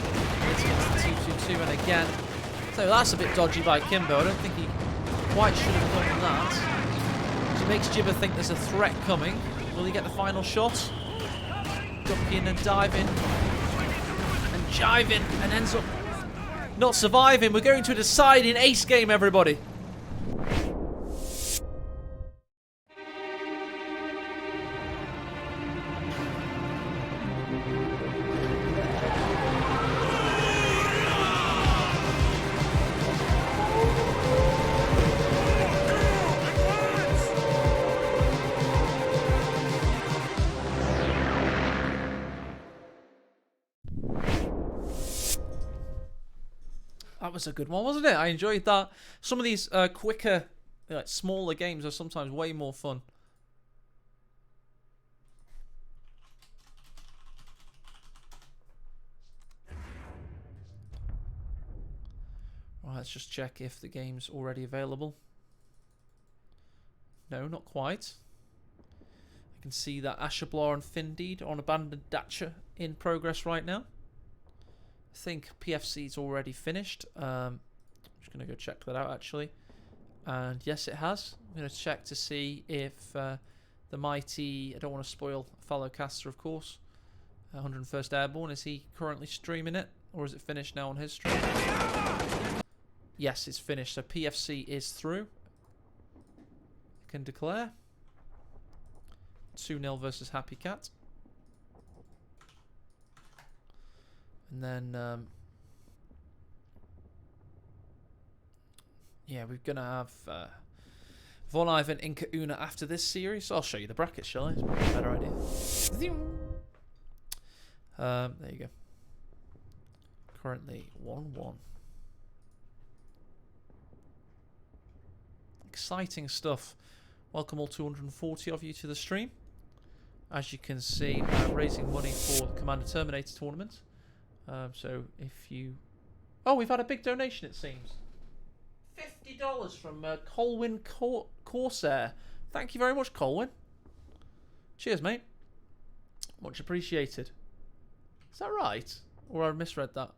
against the T-22, and again. So that's a bit dodgy by Kimbo. I don't think he quite should have done that. Which makes Jibber think there's a threat coming. Will he get the final shot? Ducking and diving. And jiving. And ends up not surviving. We're going to a deciding ace game, everybody. That was a good one, wasn't it? I enjoyed that. Some of these quicker, like, smaller games are sometimes way more fun. Right, let's just check if the game's already available. No, not quite. I can see that Ashablar and Findeed on Abandoned Dacha in progress right now. I think PFC's already finished. I'm just going to go check that out actually. And yes, it has. I'm going to check to see if the mighty, I don't want to spoil fellow caster of course, 101st Airborne, is he currently streaming it? Or is it finished now on his stream? Yes, it's finished. So PFC is through. I can declare. 2-0 versus Happy Cat. And then, yeah, we're going to have Von Ivan, Inca Una after this series. I'll show you the brackets, shall I? It's probably a better idea. There you go. Currently 1-1. Exciting stuff. Welcome all 240 of you to the stream. As you can see, raising money for the Commander Terminator tournament. So if you... Oh, we've had a big donation, it seems. $50 from Colwyn Corsair. Thank you very much, Colwyn. Cheers, mate. Much appreciated. Is that right? Or I misread that?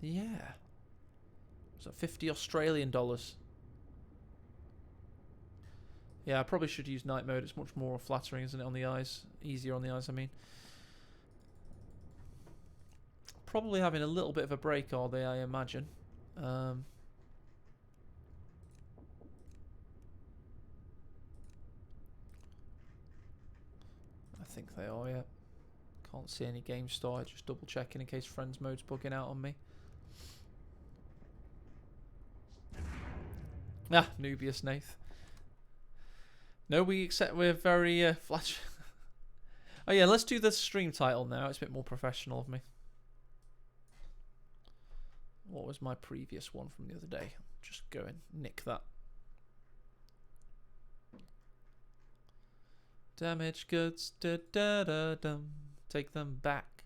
Yeah. So 50 Australian dollars. Yeah, I probably should use night mode. It's much more flattering, isn't it, on the eyes? Easier on the eyes, I mean. Probably having a little bit of a break, are they, I imagine. I think they are, yeah. Can't see any game started. Just double checking in case friends mode's bugging out on me. Ah, Nubius Nath. No, we're very flash. Oh yeah, let's do the stream title now. It's a bit more professional of me. What was my previous one from the other day? Just go and nick that. Damaged goods, da da da dum. Take them back.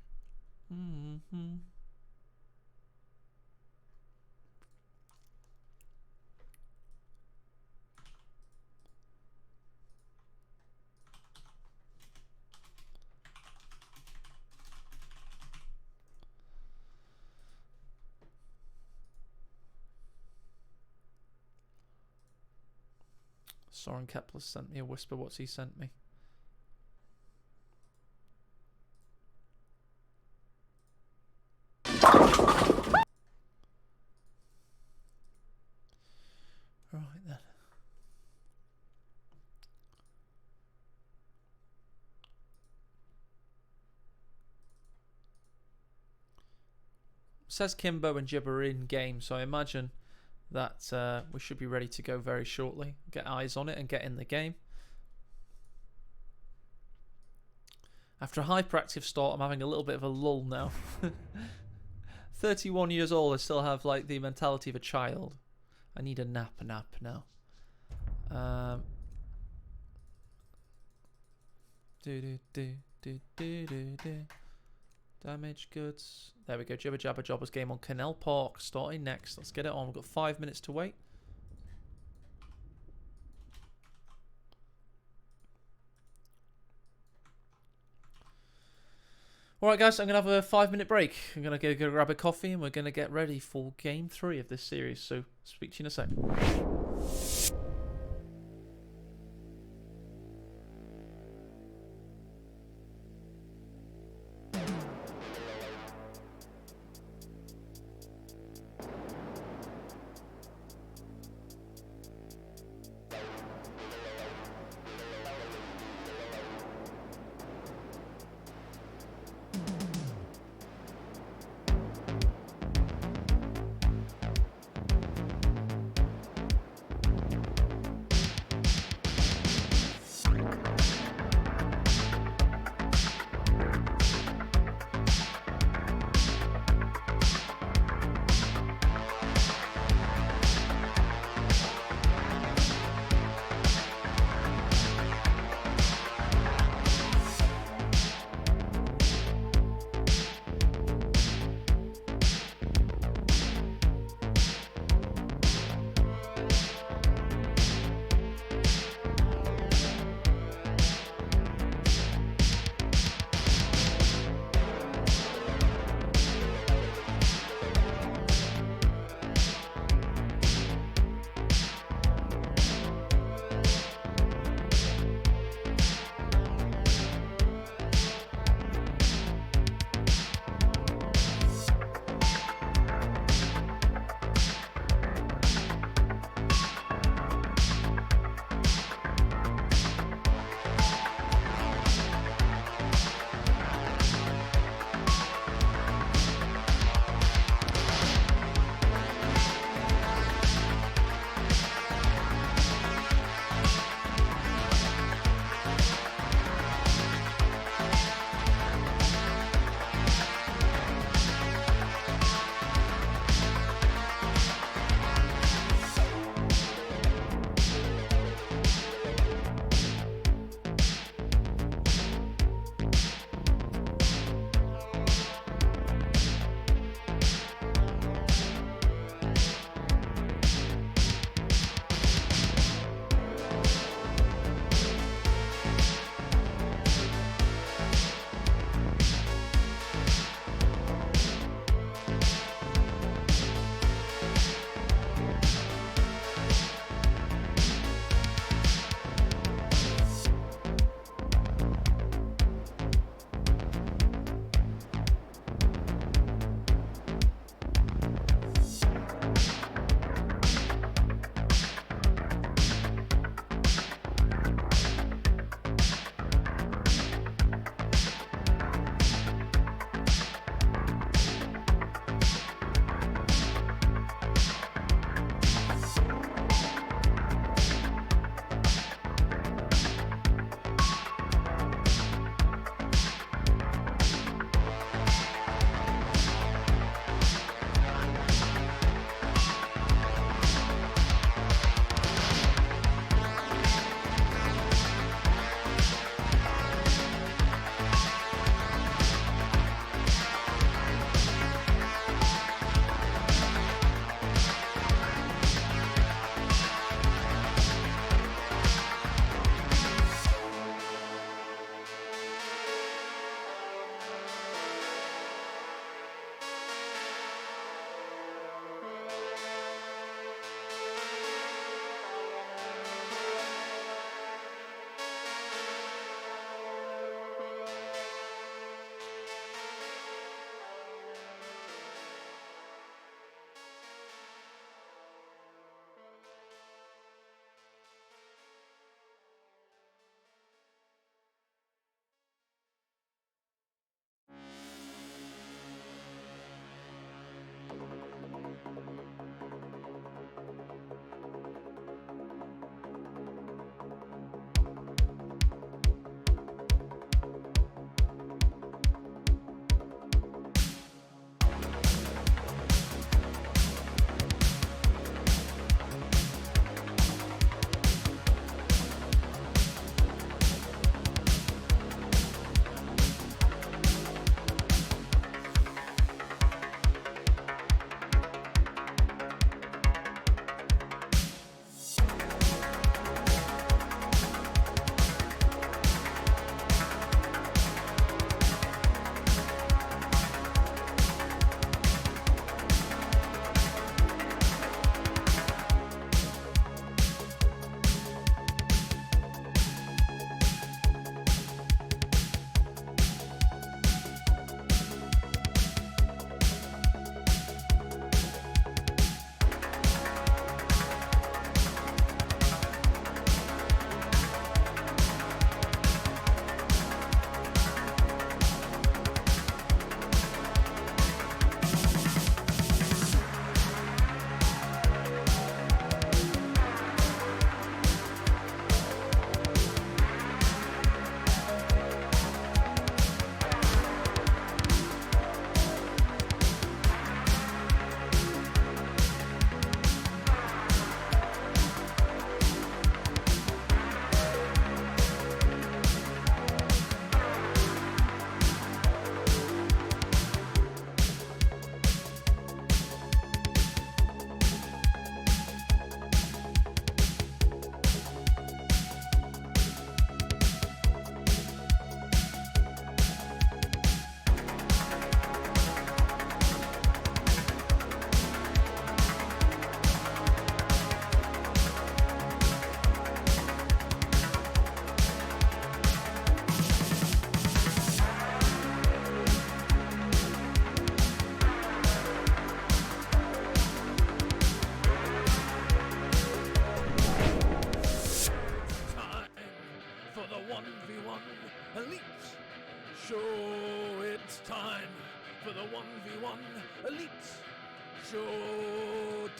Soren Kepler sent me a whisper. What's he sent me? Right then. Says Kimbo and Jibber in game, so I imagine that we should be ready to go very shortly. Get eyes on it and get in the game. After a hyperactive start, I'm having a little bit of a lull now. 31 years old, I still have like the mentality of a child. I need a nap now. Damaged goods. There we go. Jibber Jabber Jobbers game on Canal Park starting next. Let's get it on. We've got 5 minutes to wait. Alright guys, I'm going to have a 5-minute break. I'm going to go grab a coffee and we're going to get ready for game 3 of this series. So, speak to you in a sec.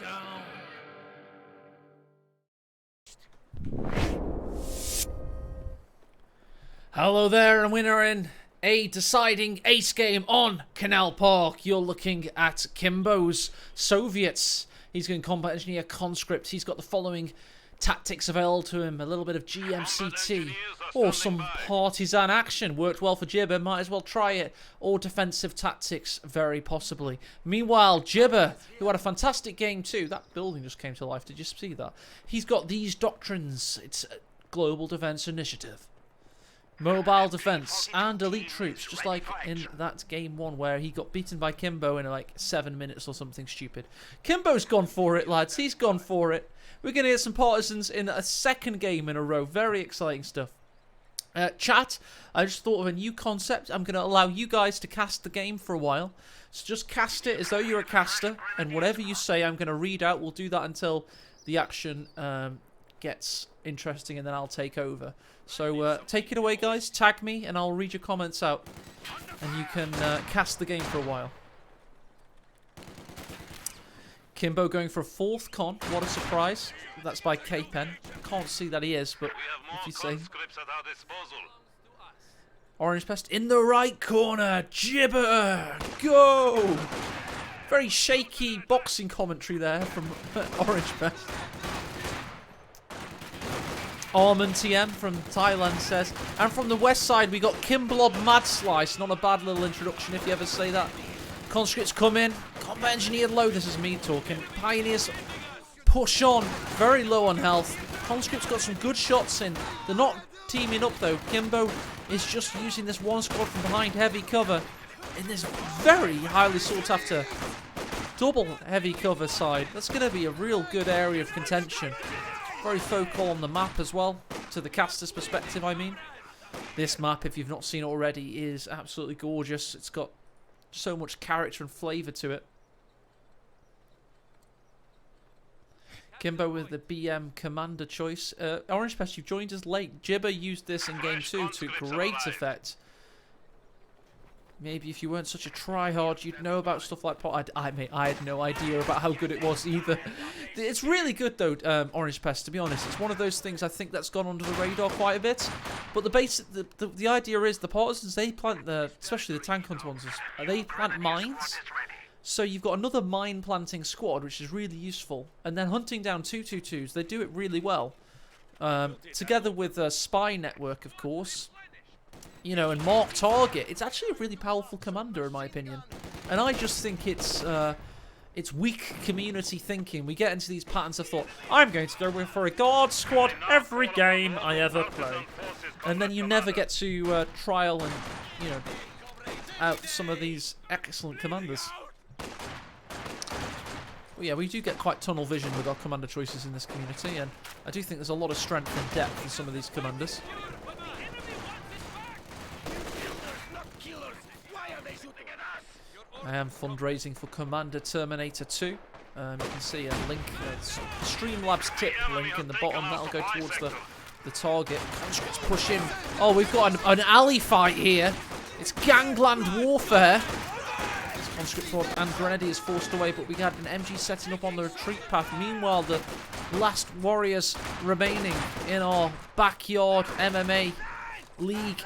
down. Hello there, and winner in a deciding ace game on Canal Park. You're looking at Kimbo's Soviets. He's going combat engineer conscript. He's got the following tactics available to him: a little bit of GMCT or some partisan action. Worked well for Gibber, might as well try it. Or defensive tactics, very possibly. Meanwhile, Gibber, who had a fantastic game too. That building just came to life. Did you see that? He's got these doctrines. It's a global defense initiative, mobile defense, and elite troops, just like in that game 1 where he got beaten by Kimbo in like 7 minutes or something stupid. Kimbo's gone for it, lads. He's gone for it. We're going to get some partisans in a second game in a row. Very exciting stuff. Chat, I just thought of a new concept. I'm going to allow you guys to cast the game for a while. So just cast it as though you're a caster, and whatever you say I'm going to read out. We'll do that until the action gets interesting, and then I'll take over. So take it away, guys. Tag me, and I'll read your comments out. And you can cast the game for a while. Kimbo going for a 4th con. What a surprise. That's by K-Pen. Can't see that he is, but if you say. Orange Pest in the right corner. Gibber. Go. Very shaky boxing commentary there from Orange Pest. Armand TM from Thailand says, and from the west side we got Kimblob Mad Slice. Not a bad little introduction if you ever say that. Conscripts come in. Combat engineered low. This is me talking. Pioneers push on. Very low on health. Conscripts got some good shots in. They're not teaming up though. Kimbo is just using this one squad from behind heavy cover in this very highly sought after double heavy cover side. That's going to be a real good area of contention. Very focal on the map as well, to the caster's perspective, I mean. This map, if you've not seen it already, is absolutely gorgeous. It's got so much character and flavour to it. Kimbo with the BM commander choice. Orange Pest, you've joined us late. Gibber used this in game 2 to great effect. Maybe if you weren't such a tryhard, you'd know about stuff like pot. I had no idea about how good it was either. It's really good though, Orange Pest. To be honest, it's one of those things I think that's gone under the radar quite a bit. But the idea is the partisans, they plant especially the tank hunter ones, they plant mines. So you've got another mine planting squad, which is really useful. And then hunting down 222s, they do it really well. Together with a spy network, of course. You know, and mark target. It's actually a really powerful commander, in my opinion. And I just think it's weak community thinking. We get into these patterns of thought. I'm going to go for a guard squad every game I ever play, and then you never get to trial and out some of these excellent commanders. Well, yeah, we do get quite tunnel vision with our commander choices in this community, and I do think there's a lot of strength and depth in some of these commanders. I am fundraising for Commander Terminator 2. You can see a link, Streamlabs tip link in the bottom. That'll go towards the target. Conscripts push in. Oh, we've got an alley fight here. It's gangland warfare. This conscript squad and Grenadiers forced away, but we had an MG setting up on the retreat path. Meanwhile, the last warriors remaining in our backyard MMA league.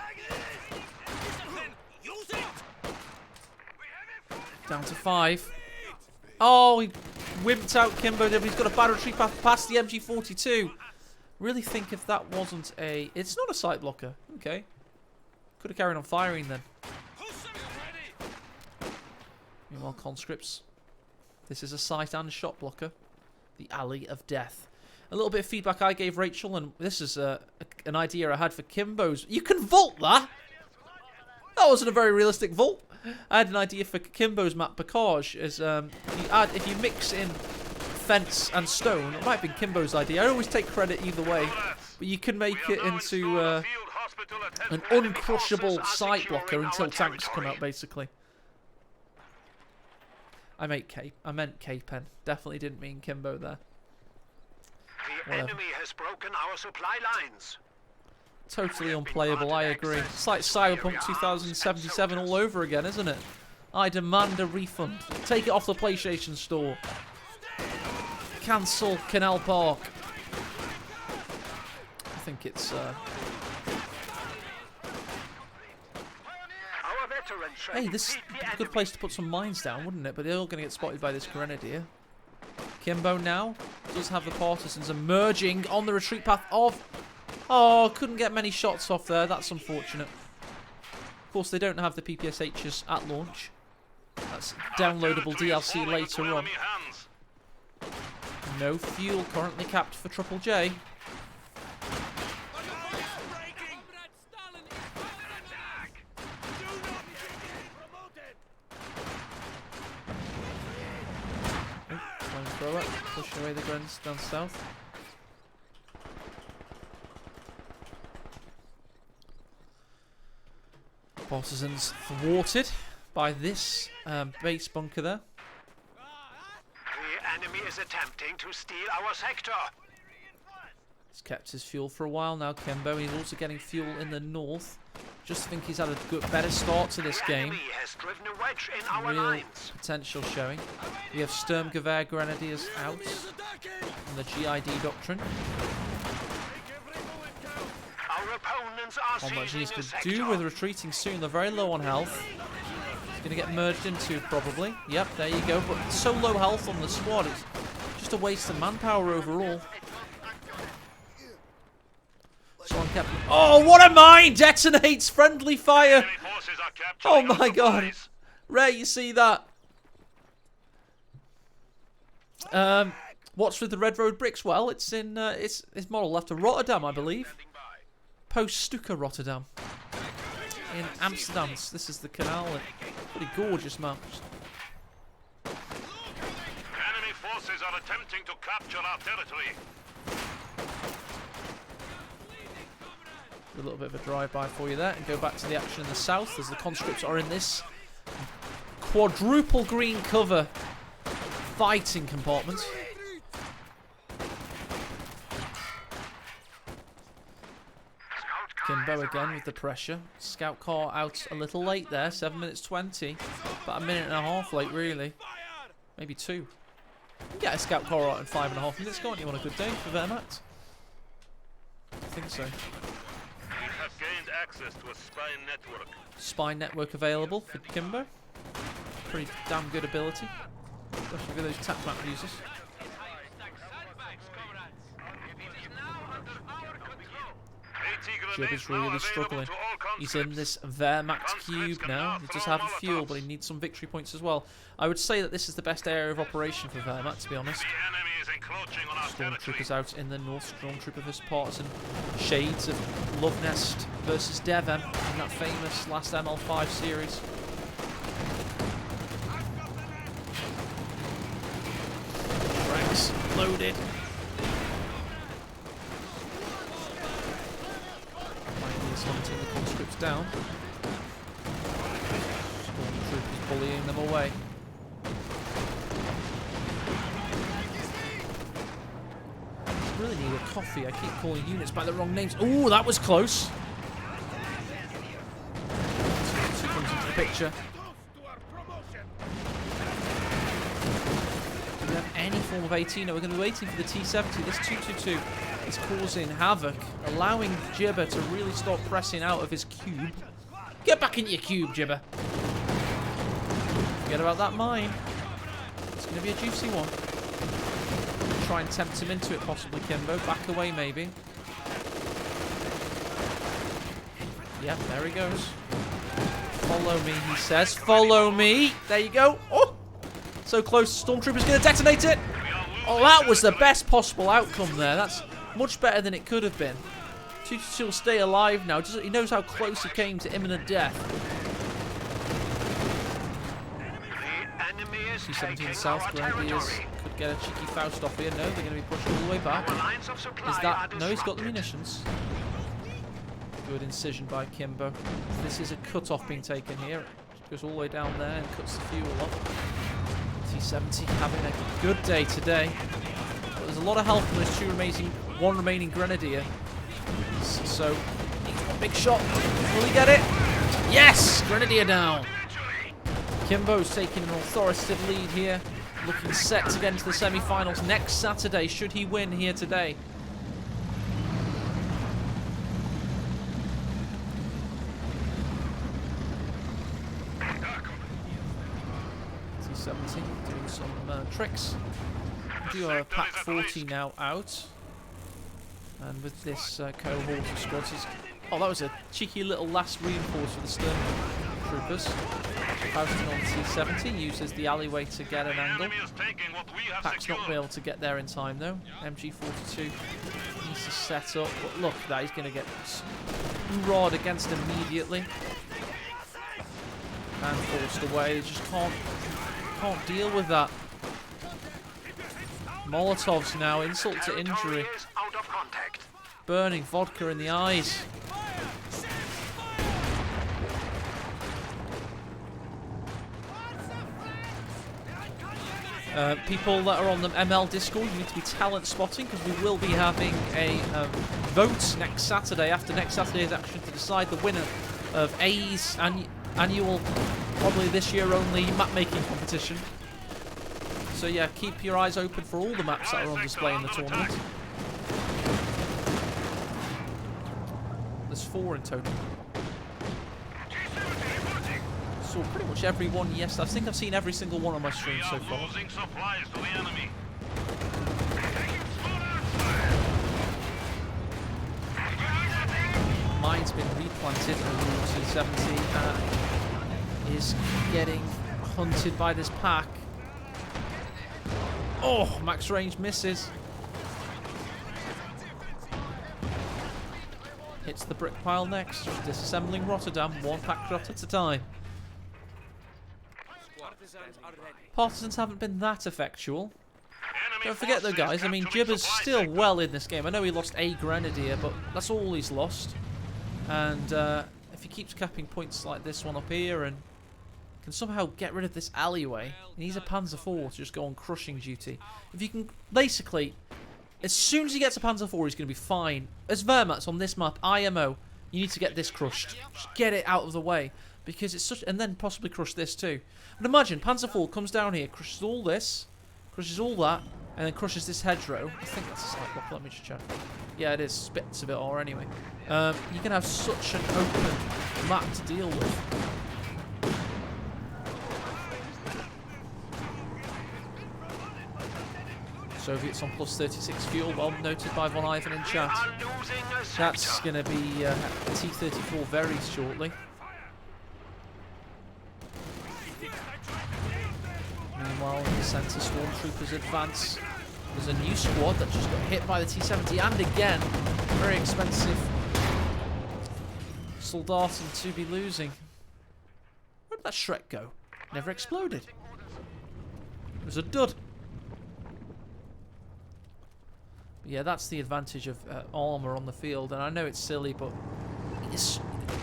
Down to 5. Oh, he wimped out Kimbo. He's got a bad retreat path past the MG42. Really think if that wasn't a... It's not a sight blocker. Okay. Could have carried on firing then. Meanwhile, conscripts. This is a sight and shot blocker. The Alley of Death. A little bit of feedback I gave Rachel, and this is an idea I had for Kimbo's. You can vault that! That wasn't a very realistic vault. I had an idea for Kimbo's map Bacage. If you mix in fence and stone, it might have been Kimbo's idea. I always take credit either way, but you can make it into an uncrushable sight blocker until tanks come out, basically. I meant K-Pen. Definitely didn't mean Kimbo there. The enemy has broken our supply lines. Totally unplayable, I agree. It's like Cyberpunk 2077 all over again, isn't it? I demand a refund. Take it off the PlayStation Store. cancel Canal Park. I think it's... Hey, this is a good place to put some mines down, wouldn't it? But they're all going to get spotted by this Grenadier. Kimbo now does have the partisans emerging on the retreat path of... Oh, couldn't get many shots off there. That's unfortunate. Of course, they don't have the PPSHs at launch. That's downloadable DLC later on. No fuel currently capped for Triple J. Flamethrower, pushing away the Grens down south. Partisans thwarted by this base bunker there. The enemy is attempting to steal our sector. He's kept his fuel for a while now, Kimbo. He's also getting fuel in the north. Just think he's had a better start to this game. Has driven a wedge in our Real lines. potential showing. We have Sturmgewehr Grenadiers out. And the GID doctrine. Our opponents are Not much he needs seizing to a sector. do with retreating soon. They're very low on health. He's going to get merged into probably. Yep, there you go. But so low health on the squad. It's just a waste of manpower overall. Oh, what a mine! Detonates friendly fire! Oh my god. Rare you see that. What's with the Red Road bricks? Well, it's in it's modelled after Rotterdam, I believe. Post Stuka Rotterdam. In Amsterdam. This is the canal. Pretty gorgeous maps. Enemy forces are attempting to capture our territory. A little bit of a drive-by for you there, and go back to the action in the south as the conscripts are in this quadruple green cover fighting compartment. Kimbo again with the pressure. Scout car out a little late there, 7 minutes 20. About a minute and a half late, really. Maybe 2. You can get a scout car out in 5.5 minutes, can't you, on a good day for Wehrmacht? I think so. Gained access to a spy network. Spy network available for Kimbo. Pretty damn good ability, especially for those tap map users. Jib is really struggling. He's in this Wehrmacht cube now. He does have a fuel, but he needs some victory points as well. I would say that this is the best area of operation for Wehrmacht, to be honest. Stormtroopers out in the north. Stormtrooper vs partisan. Shades of Love Nest versus Devem in that famous last ML5 series. Ranks loaded. Pioneers hunting the conscripts down. Stormtroopers bullying them away. Really need a coffee. I keep calling units by the wrong names. Ooh, that was close. Two comes into the picture. Do we have any form of 18? No, we're going to be waiting for the T-70. This 222 is causing havoc, allowing Jibber to really start pressing out of his cube. Get back into your cube, Jibber. Forget about that mine. It's going to be a juicy one. Try and tempt him into it, possibly, Kimbo. Back away, maybe. Yep, there he goes. Follow me, he says. Follow me. There you go. Oh! So close. Stormtrooper's going to detonate it. Oh, that was the best possible outcome there. That's much better than it could have been. 222 will stay alive now. He knows how close he came to imminent death. T-17 South Grenadiers could get a cheeky Faust off here. No, they're going to be pushed all the way back. Is that... No, he's got the munitions. Good incision by Kimbo. This is a cut-off being taken here. It goes all the way down there and cuts the fuel off. T-70 having a good day today. But there's a lot of health from those one remaining Grenadier. So, needs one big shot. Will he get it? Yes! Grenadier down. Kimbo's taking an authoritative lead here. looking set to get into the semi-finals next Saturday, should he win here today. T70 doing some tricks. We do have pack 40 now out. And with this cohort of squads, oh, that was a cheeky little last reinforce for the Stern Troopers. Houston on T70 uses the alleyway to get an angle. Pack's not be able to get there in time though. MG42 needs to set up, but look at that, he's going to get rod against immediately. And forced away, they just can't deal with that. Molotovs now, insult to injury. Burning vodka in the eyes. People that are on the ML Discord, you need to be talent spotting because we will be having a vote next Saturday, after next Saturday's action, to decide the winner of A's annual, probably this year only, map making competition. So yeah, keep your eyes open for all the maps that are on display in the tournament. There's 4 in total. Saw pretty much every one. Yes, I think I've seen every single one on my stream so far. Mine's been replanted on T70 and is getting hunted by this pack. Oh, max range misses. Hits the brick pile next, just disassembling Rotterdam, one pack shot at a time. Partisans haven't been that effectual. Don't forget though guys, I mean Jibber's still well in this game. I know he lost a Grenadier, but that's all he's lost. And if he keeps capping points like this one up here and can somehow get rid of this alleyway, he needs a Panzer IV to just go on crushing duty. If you can, basically, as soon as he gets a Panzer IV, he's going to be fine. As Wehrmacht's on this map, IMO, you need to get this crushed. Just get it out of the way. Because it's such... And then possibly crush this too. But imagine, Panzer IV comes down here, crushes all this, crushes all that, and then crushes this hedgerow. I think that's a slight block. Let me just check. Yeah, it is. Bits of it are anyway. You can have such an open map to deal with. Soviets on plus 36 fuel, well noted by Von Ivan in chat. That's going to be T-34 very shortly. Meanwhile, in the centre, Stormtroopers advance. There's a new squad that just got hit by the T-70, and again, very expensive Soldaten to be losing. Where did that Shrek go? Never exploded. It was a dud. Yeah, that's the advantage of armour on the field, and I know it's silly, but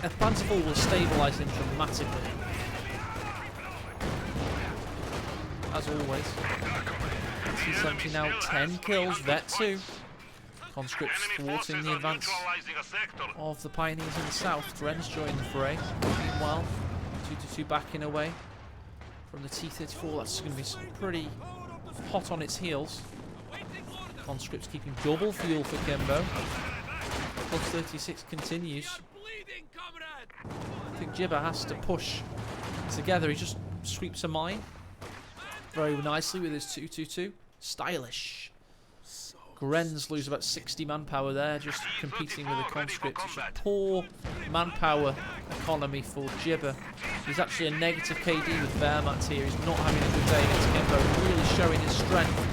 a Panzer IV will stabilise him dramatically. As always. T-70 now 10 kills, Vet 2. Conscripts thwarting the advance of the Pioneers in the south. Dren's joined the fray. Meanwhile, 2-2 backing away from the T-34. That's going to be pretty hot on its heels. Conscripts keeping double fuel for Kimbo. Plus 36 continues. I think Jibber has to push together. He just sweeps a mine very nicely with his 2-2-2. Stylish. Grenz lose about 60 manpower there, just competing with the conscripts. It's just poor manpower economy for Jibber. He's actually a negative KD with Wehrmacht here. He's not having a good day against Kimbo, really showing his strength.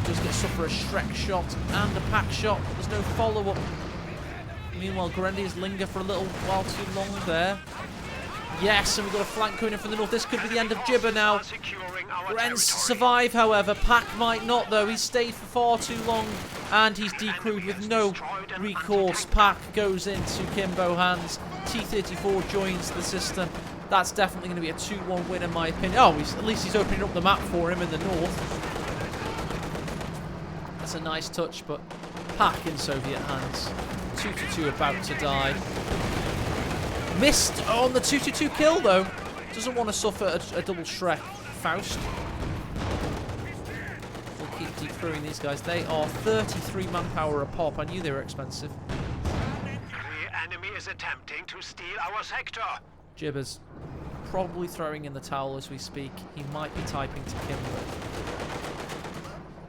Does get suffer a Shrek shot and a pack shot. There's no follow-up. Meanwhile, Grenadiers linger for a little while too long there. Yes, and we've got a flank coming in from the north. This could be the end of Jibber now. Grenz survive, however. Pack might not, though. He's stayed for far too long, and he's decrewed with no recourse. Pack goes into Kimbo hands. T-34 joins the system. That's definitely going to be a 2-1 win, in my opinion. Oh, at least he's opening up the map for him in the north. That's a nice touch, but Pack in Soviet hands. 2-2 about to die. Missed on the 2-2 kill though. Doesn't want to suffer a double Shrek. Faust. through these guys. They are 33 manpower a pop. I knew they were expensive. The enemy is attempting to steal our sector. Jibbers probably throwing in the towel as we speak. He might be typing to Kimbo.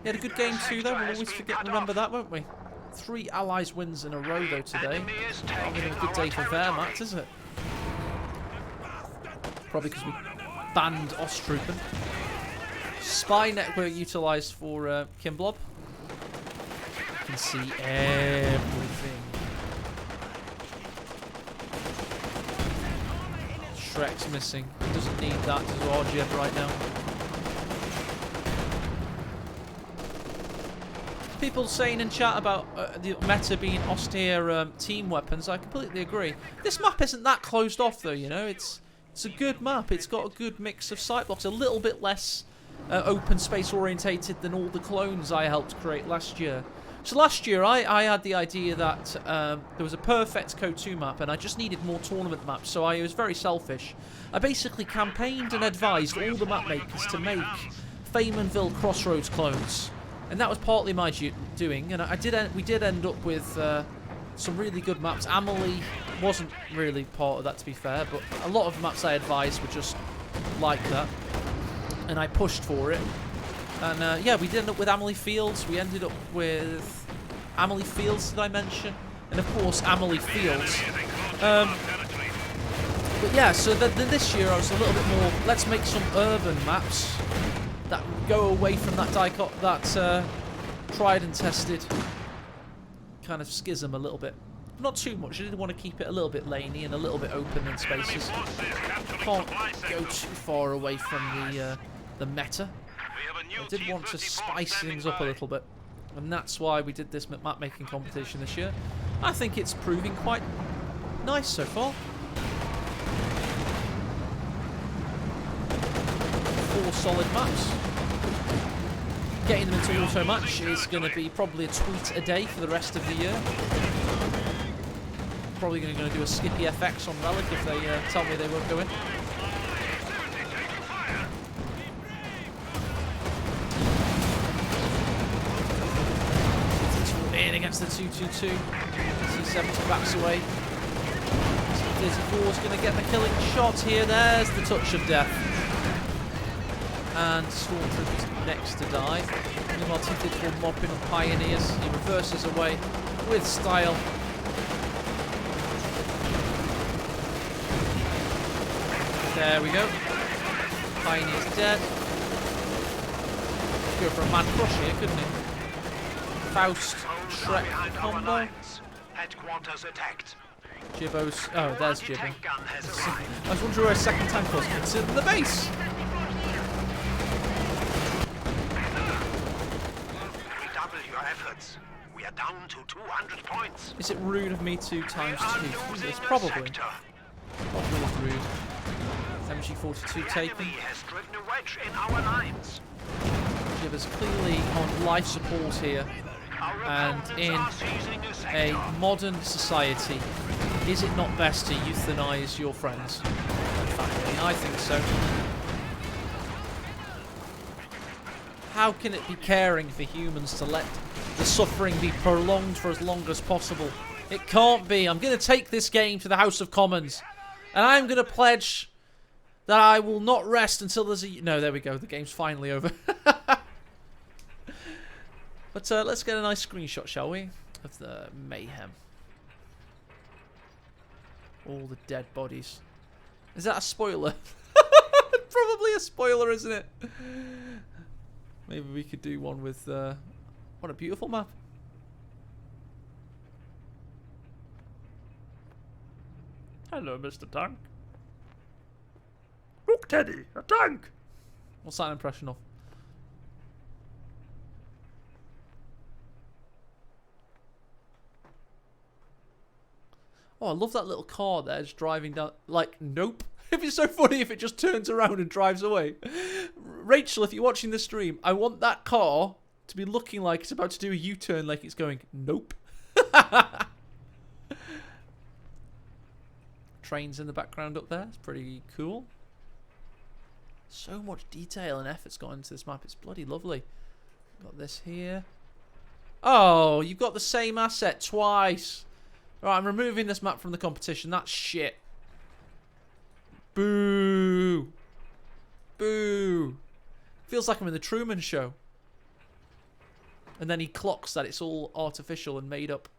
He had a good game too, though. We'll always remember that, won't we? 3 Allies wins in a row, though, today. Not been a good day for Wehrmacht, is it? Probably because we banned Osttroopen. Spy network utilised for Kimblob. You can see everything. Shrek's missing. He doesn't need that to Arjeb right now. People saying in chat about the meta being austere team weapons, I completely agree. This map isn't that closed off though, you know. It's a good map. It's got a good mix of sight blocks. A little bit less open space orientated than all the clones I helped create last year. So last year I had the idea that there was a perfect Qtr map and I just needed more tournament maps, so I was very selfish. I basically campaigned and advised all the map makers to make Faymanville Crossroads clones. And that was partly my doing, and we did end up with some really good maps. Amelie wasn't really part of that, to be fair, but a lot of maps I advised were just like that, and I pushed for it. And yeah, we did end up with Amelie Fields. We ended up with Amelie Fields, did I mention? And of course, Amelie Fields. But yeah, so then this year I was a little bit more, let's make some urban maps that go away from that tried and tested kind of schism a little bit. Not too much. I did want to keep it a little bit laney and a little bit open in spaces. Can't go too far away from the meta. I did want to spice things up a little bit, and that's why we did this map making competition this year. I think it's proving quite nice so far. 4 solid maps. Getting them into auto match is going to be probably a tweet a day for the rest of the year. Probably going to do a Skippy FX on Relic if they tell me they won't go in. In against the 222. C70 backs away. C34 is going to get the killing shot here. There's the touch of death. And Stormtrooper's next to die. Meanwhile, T-34 mopping up Pioneers. He reverses away with style. There we go. Pioneer's dead. Go for a mad crush here, couldn't he? Faust, Shrek combo. Headquarters attacked. Jibbo's. Oh, there's Jibbo. I was wondering where a second tank was. It's in the base. We are down to 200 points. Is it rude of me to times 2? It's probably. Probably rude. MG42 taken. Has driven a wedge in our lines. Jibber's clearly on life support here. And in a modern society, is it not best to euthanize your friends and family? I think so. How can it be caring for humans to let the suffering be prolonged for as long as possible? It can't be. I'm going to take this game to the House of Commons. And I'm going to pledge that I will not rest until there's a... No, there we go. The game's finally over. But let's get a nice screenshot, shall we? Of the mayhem. All the dead bodies. Is that a spoiler? Probably a spoiler, isn't it? Maybe we could do one with... what a beautiful map. Hello, Mr. Tank. Look, Teddy, a tank! What's that impression of? Oh, I love that little car there just driving down. Like, nope. It'd be so funny if it just turns around and drives away. Rachel, if you're watching the stream, I want that car to be looking like it's about to do a U-turn, like it's going, nope. Trains in the background up there. It's pretty cool. So much detail and effort's gone into this map. It's bloody lovely. Got this here. Oh, you've got the same asset twice. Right, I'm removing this map from the competition. That's shit. Boo. Boo. Feels like I'm in the Truman Show. And then he clocks that it's all artificial and made up.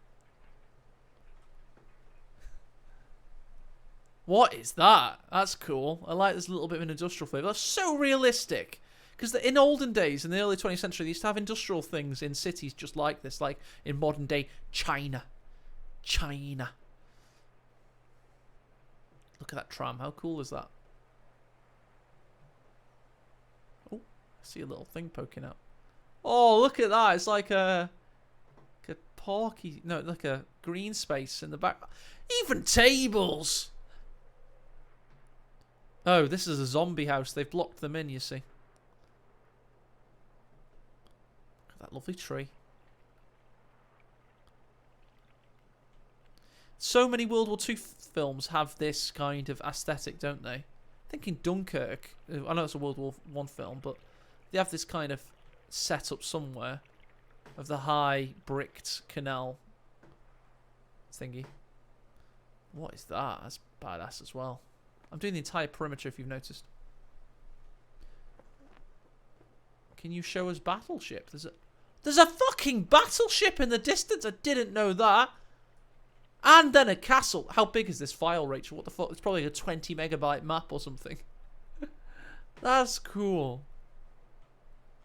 What is that? That's cool. I like this little bit of an industrial flavour. That's so realistic. Because in olden days, in the early 20th century, they used to have industrial things in cities just like this. Like in modern day China. China. Look at that tram. How cool is that? Oh, I see a little thing poking out. Oh, look at that. It's like a parky... No, like a green space in the back. Even tables! Oh, this is a zombie house. They've blocked them in, you see. Look at that lovely tree. So many World War II films have this kind of aesthetic, don't they? I think in Dunkirk, I know it's a World War I film, but they have this kind of setup somewhere of the high bricked canal thingy. What is that? That's badass as well. I'm doing the entire perimeter if you've noticed. Can you show us battleship? There's a fucking battleship in the distance. I didn't know that. And then a castle. How big is this file, Rachel? What the fuck? It's probably a 20 megabyte map or something. That's cool.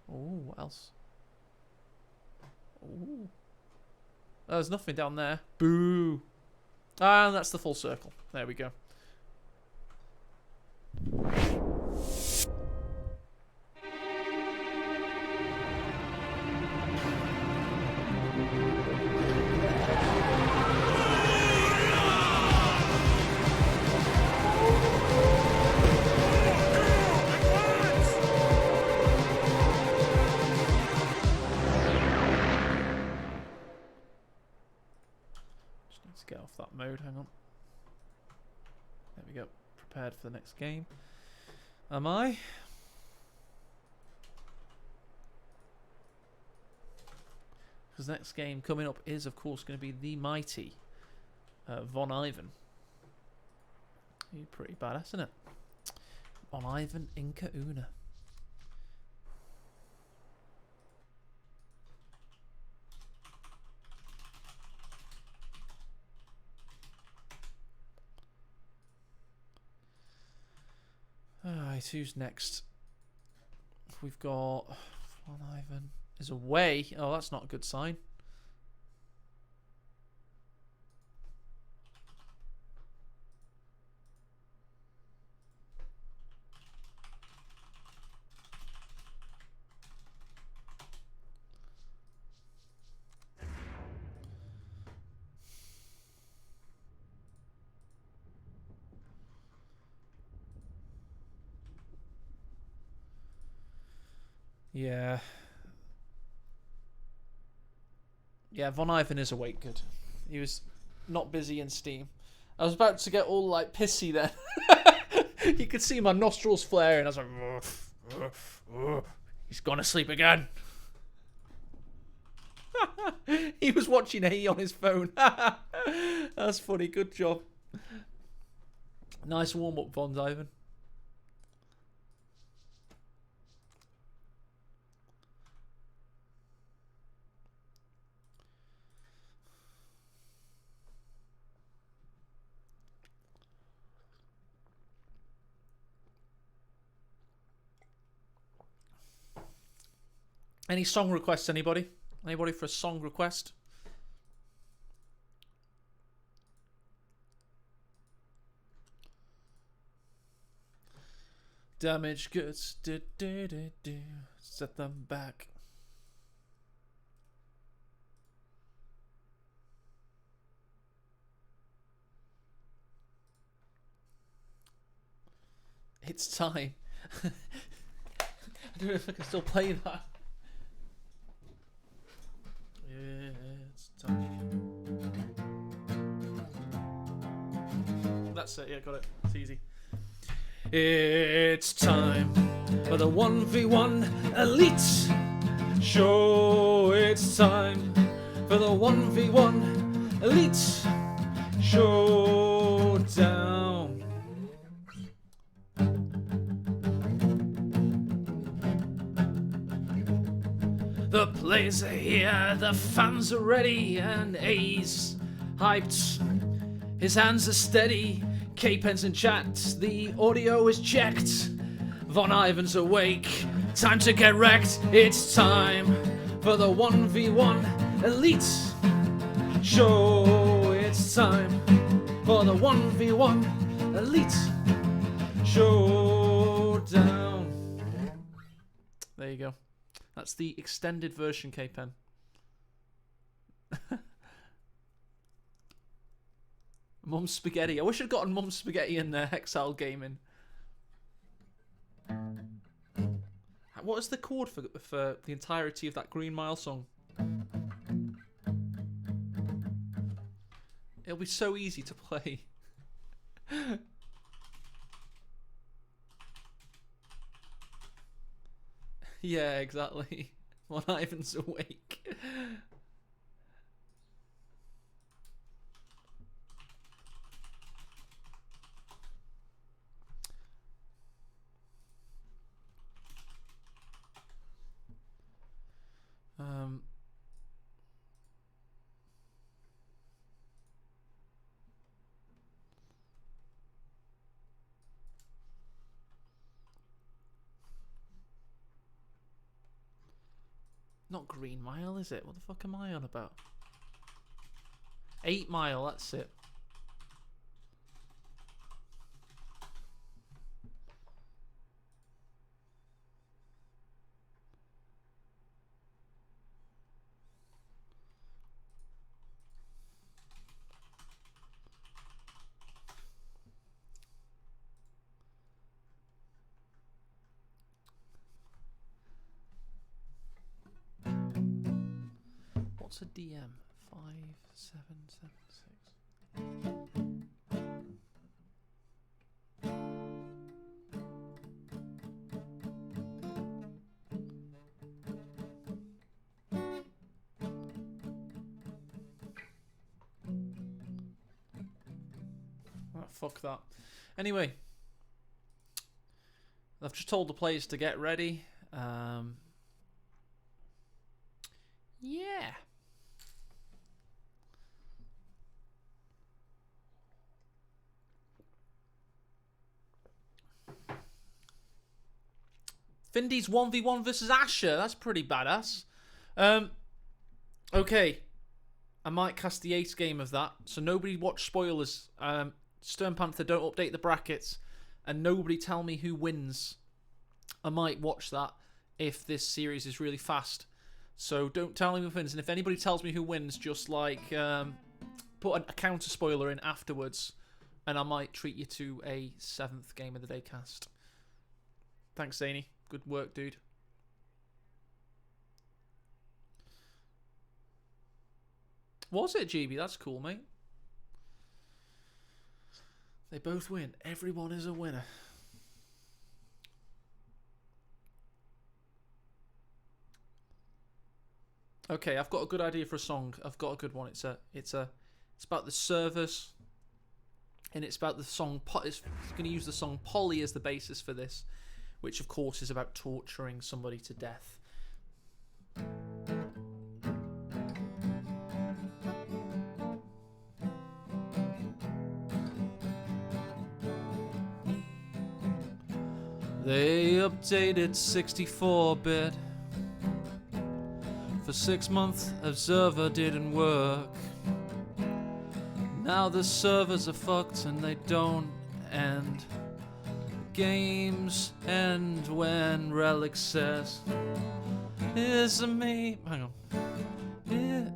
Oh, what else? Oh. There's nothing down there. Boo. And that's the full circle. There we go. Get off that mode, hang on. There we go. Prepared for the next game. Am I? Because the next game coming up is, of course, going to be the mighty Von Ivan. You're pretty badass, isn't it? Von Ivan Inca Una. Alright, who's next? We've got Von Ivan is away. Oh, that's not a good sign. Yeah. Yeah, Von Ivan is awake. Good. He was not busy in Steam. I was about to get all like pissy then. You could see my nostrils flaring. I was like, he's gone to sleep again. He was watching A on his phone. That's funny. Good job. Nice warm up, Von Ivan. Any song requests, anybody? Anybody for a song request? Damaged goods, set them back. It's time. I don't know if I can still play that. It's time. That's it, yeah, got it. It's easy. It's time for the 1v1 elite show. It's time for the 1v1 Elite Showdown. The players are here, the fans are ready, and A's hyped. His hands are steady, K-Pen's in chat, the audio is checked. Von Ivan's awake, time to get wrecked. It's time for the 1v1 Elite Show. It's time for the 1v1 Elite Showdown. There you go. That's the extended version, K-Pen. Mum's Spaghetti. I wish I'd gotten Mum's Spaghetti in Hexile Gaming. What is the chord for the entirety of that Green Mile song? It'll be so easy to play. Yeah, exactly. Von Ivan's awake. Not Green Mile, is it? What the fuck am I on about? 8 Mile, that's it. What's a DM? 5776. Oh, fuck that. Anyway, I've just told the players to get ready. Yeah. Findy's 1v1 versus Asher. That's pretty badass. Okay. I might cast the ace game of that. So nobody watch spoilers. Stern Panther, don't update the brackets. And nobody tell me who wins. I might watch that if this series is really fast. So don't tell me who wins. And if anybody tells me who wins, just like put a counter spoiler in afterwards. And I might treat you to a 7th game of the day cast. Thanks, Zany. Good work, dude. Was it, GB? That's cool, mate. They both win. Everyone is a winner. Okay, I've got a good idea for a song. I've got a good one. It's about the servers, and it's about the song. It's going to use the song Polly as the basis for this, which of course is about torturing somebody to death. They updated 64-bit. For 6 months, Observer didn't work. Now the servers are fucked and they don't end. Games end when Relic says, "Is a me." Hang on. Yeah.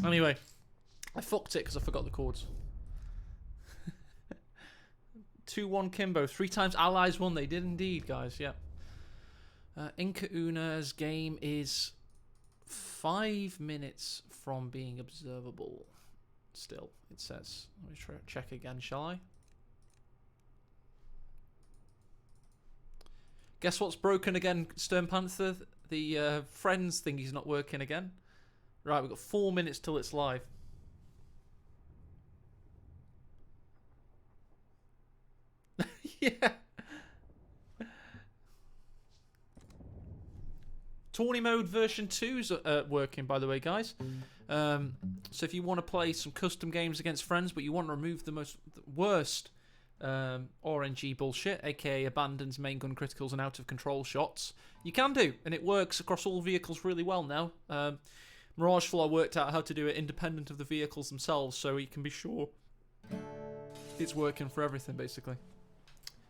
Anyway, I fucked it because I forgot the chords. 2-1 Kimbo. 3 times allies won. They did indeed, guys. Yeah. Inca Una's game is 5 minutes from being observable. Still, it says. Let me try check again, shall I? Guess what's broken again, Stern Panther? The friends thingy's not working again. Right, we've got 4 minutes till it's live. Yeah. Tourney mode version 2's working, by the way, guys. So if you want to play some custom games against friends, but you want to remove the worst RNG bullshit, aka abandons, main gun criticals, and out of control shots, you can do, and it works across all vehicles really well now. Mirage Floor worked out how to do it independent of the vehicles themselves, so you can be sure it's working for everything, basically.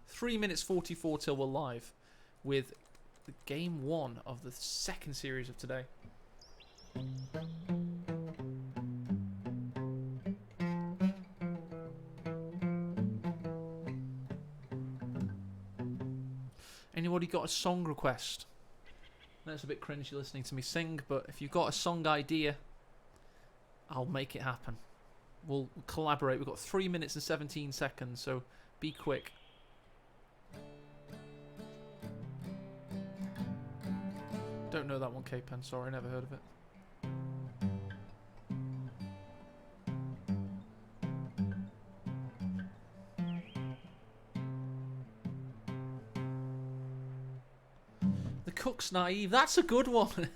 3 minutes 44 till we're live with the game 1 of the second series of today. Anybody got a song request? That's a bit cringy listening to me sing, but if you've got a song idea, I'll make it happen. We'll collaborate. We've got 3 minutes and 17 seconds, so be quick. Don't know that one, K-Pen. Sorry, never heard of it. The Cook's Naive. That's a good one.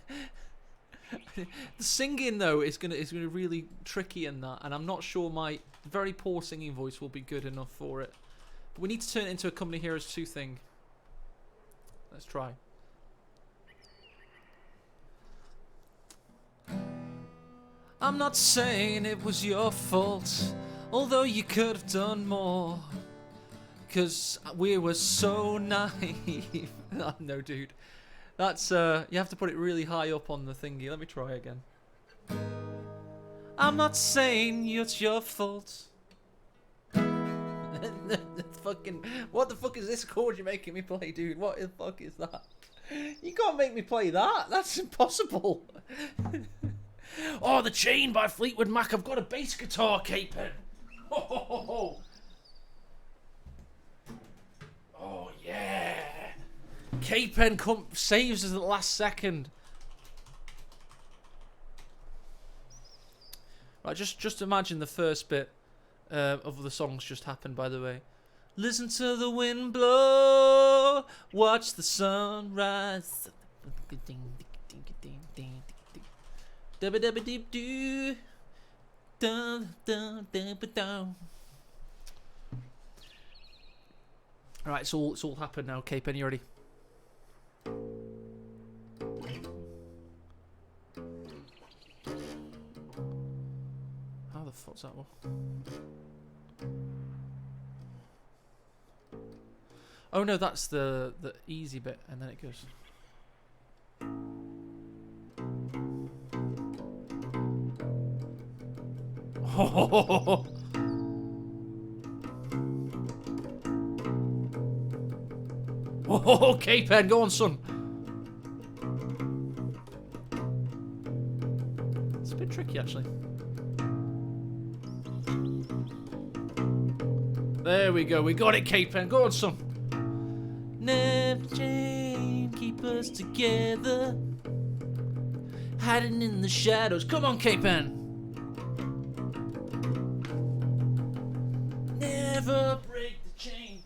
The singing though is gonna really tricky in that, and I'm not sure my very poor singing voice will be good enough for it. But we need to turn it into a Company Heroes 2 thing. Let's try. I'm not saying it was your fault, although you could have done more, 'cause we were so naive. Oh, no, dude. That's, you have to put it really high up on the thingy. Let me try again. I'm not saying it's your fault. Fucking, what the fuck is this chord you're making me play, dude? What the fuck is that? You can't make me play that. That's impossible. Oh, The Chain by Fleetwood Mac. I've got a bass guitar, K-Pen. Ho, ho, ho, ho. Oh, yeah. K-Pen saves us at the last second. Right, just imagine the first bit of the songs just happened, by the way. Listen to the wind blow, watch the sunrise. Dabba-dabba-dee-doo. Dun-dun-dun-ba-dum. Alright, it's all happened now. K-Pen, you ready? How the fuck's that one? Oh no, that's the easy bit, and then it goes. Oh, oh, K-Pen, go on, son. It's a bit tricky, actually. There we go. We got it, K-Pen. Go on, son. Never change, keep us together. Hiding in the shadows. Come on, K-Pen. Never break the chain.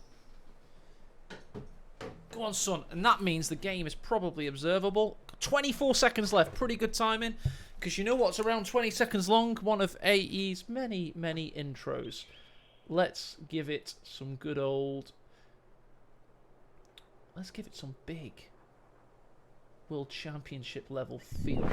Go on, son. And that means the game is probably observable. 24 seconds left. Pretty good timing. Because you know what's around 20 seconds long? One of AE's many, many intros. Let's give it some good old... Let's give it some big World Championship level feel.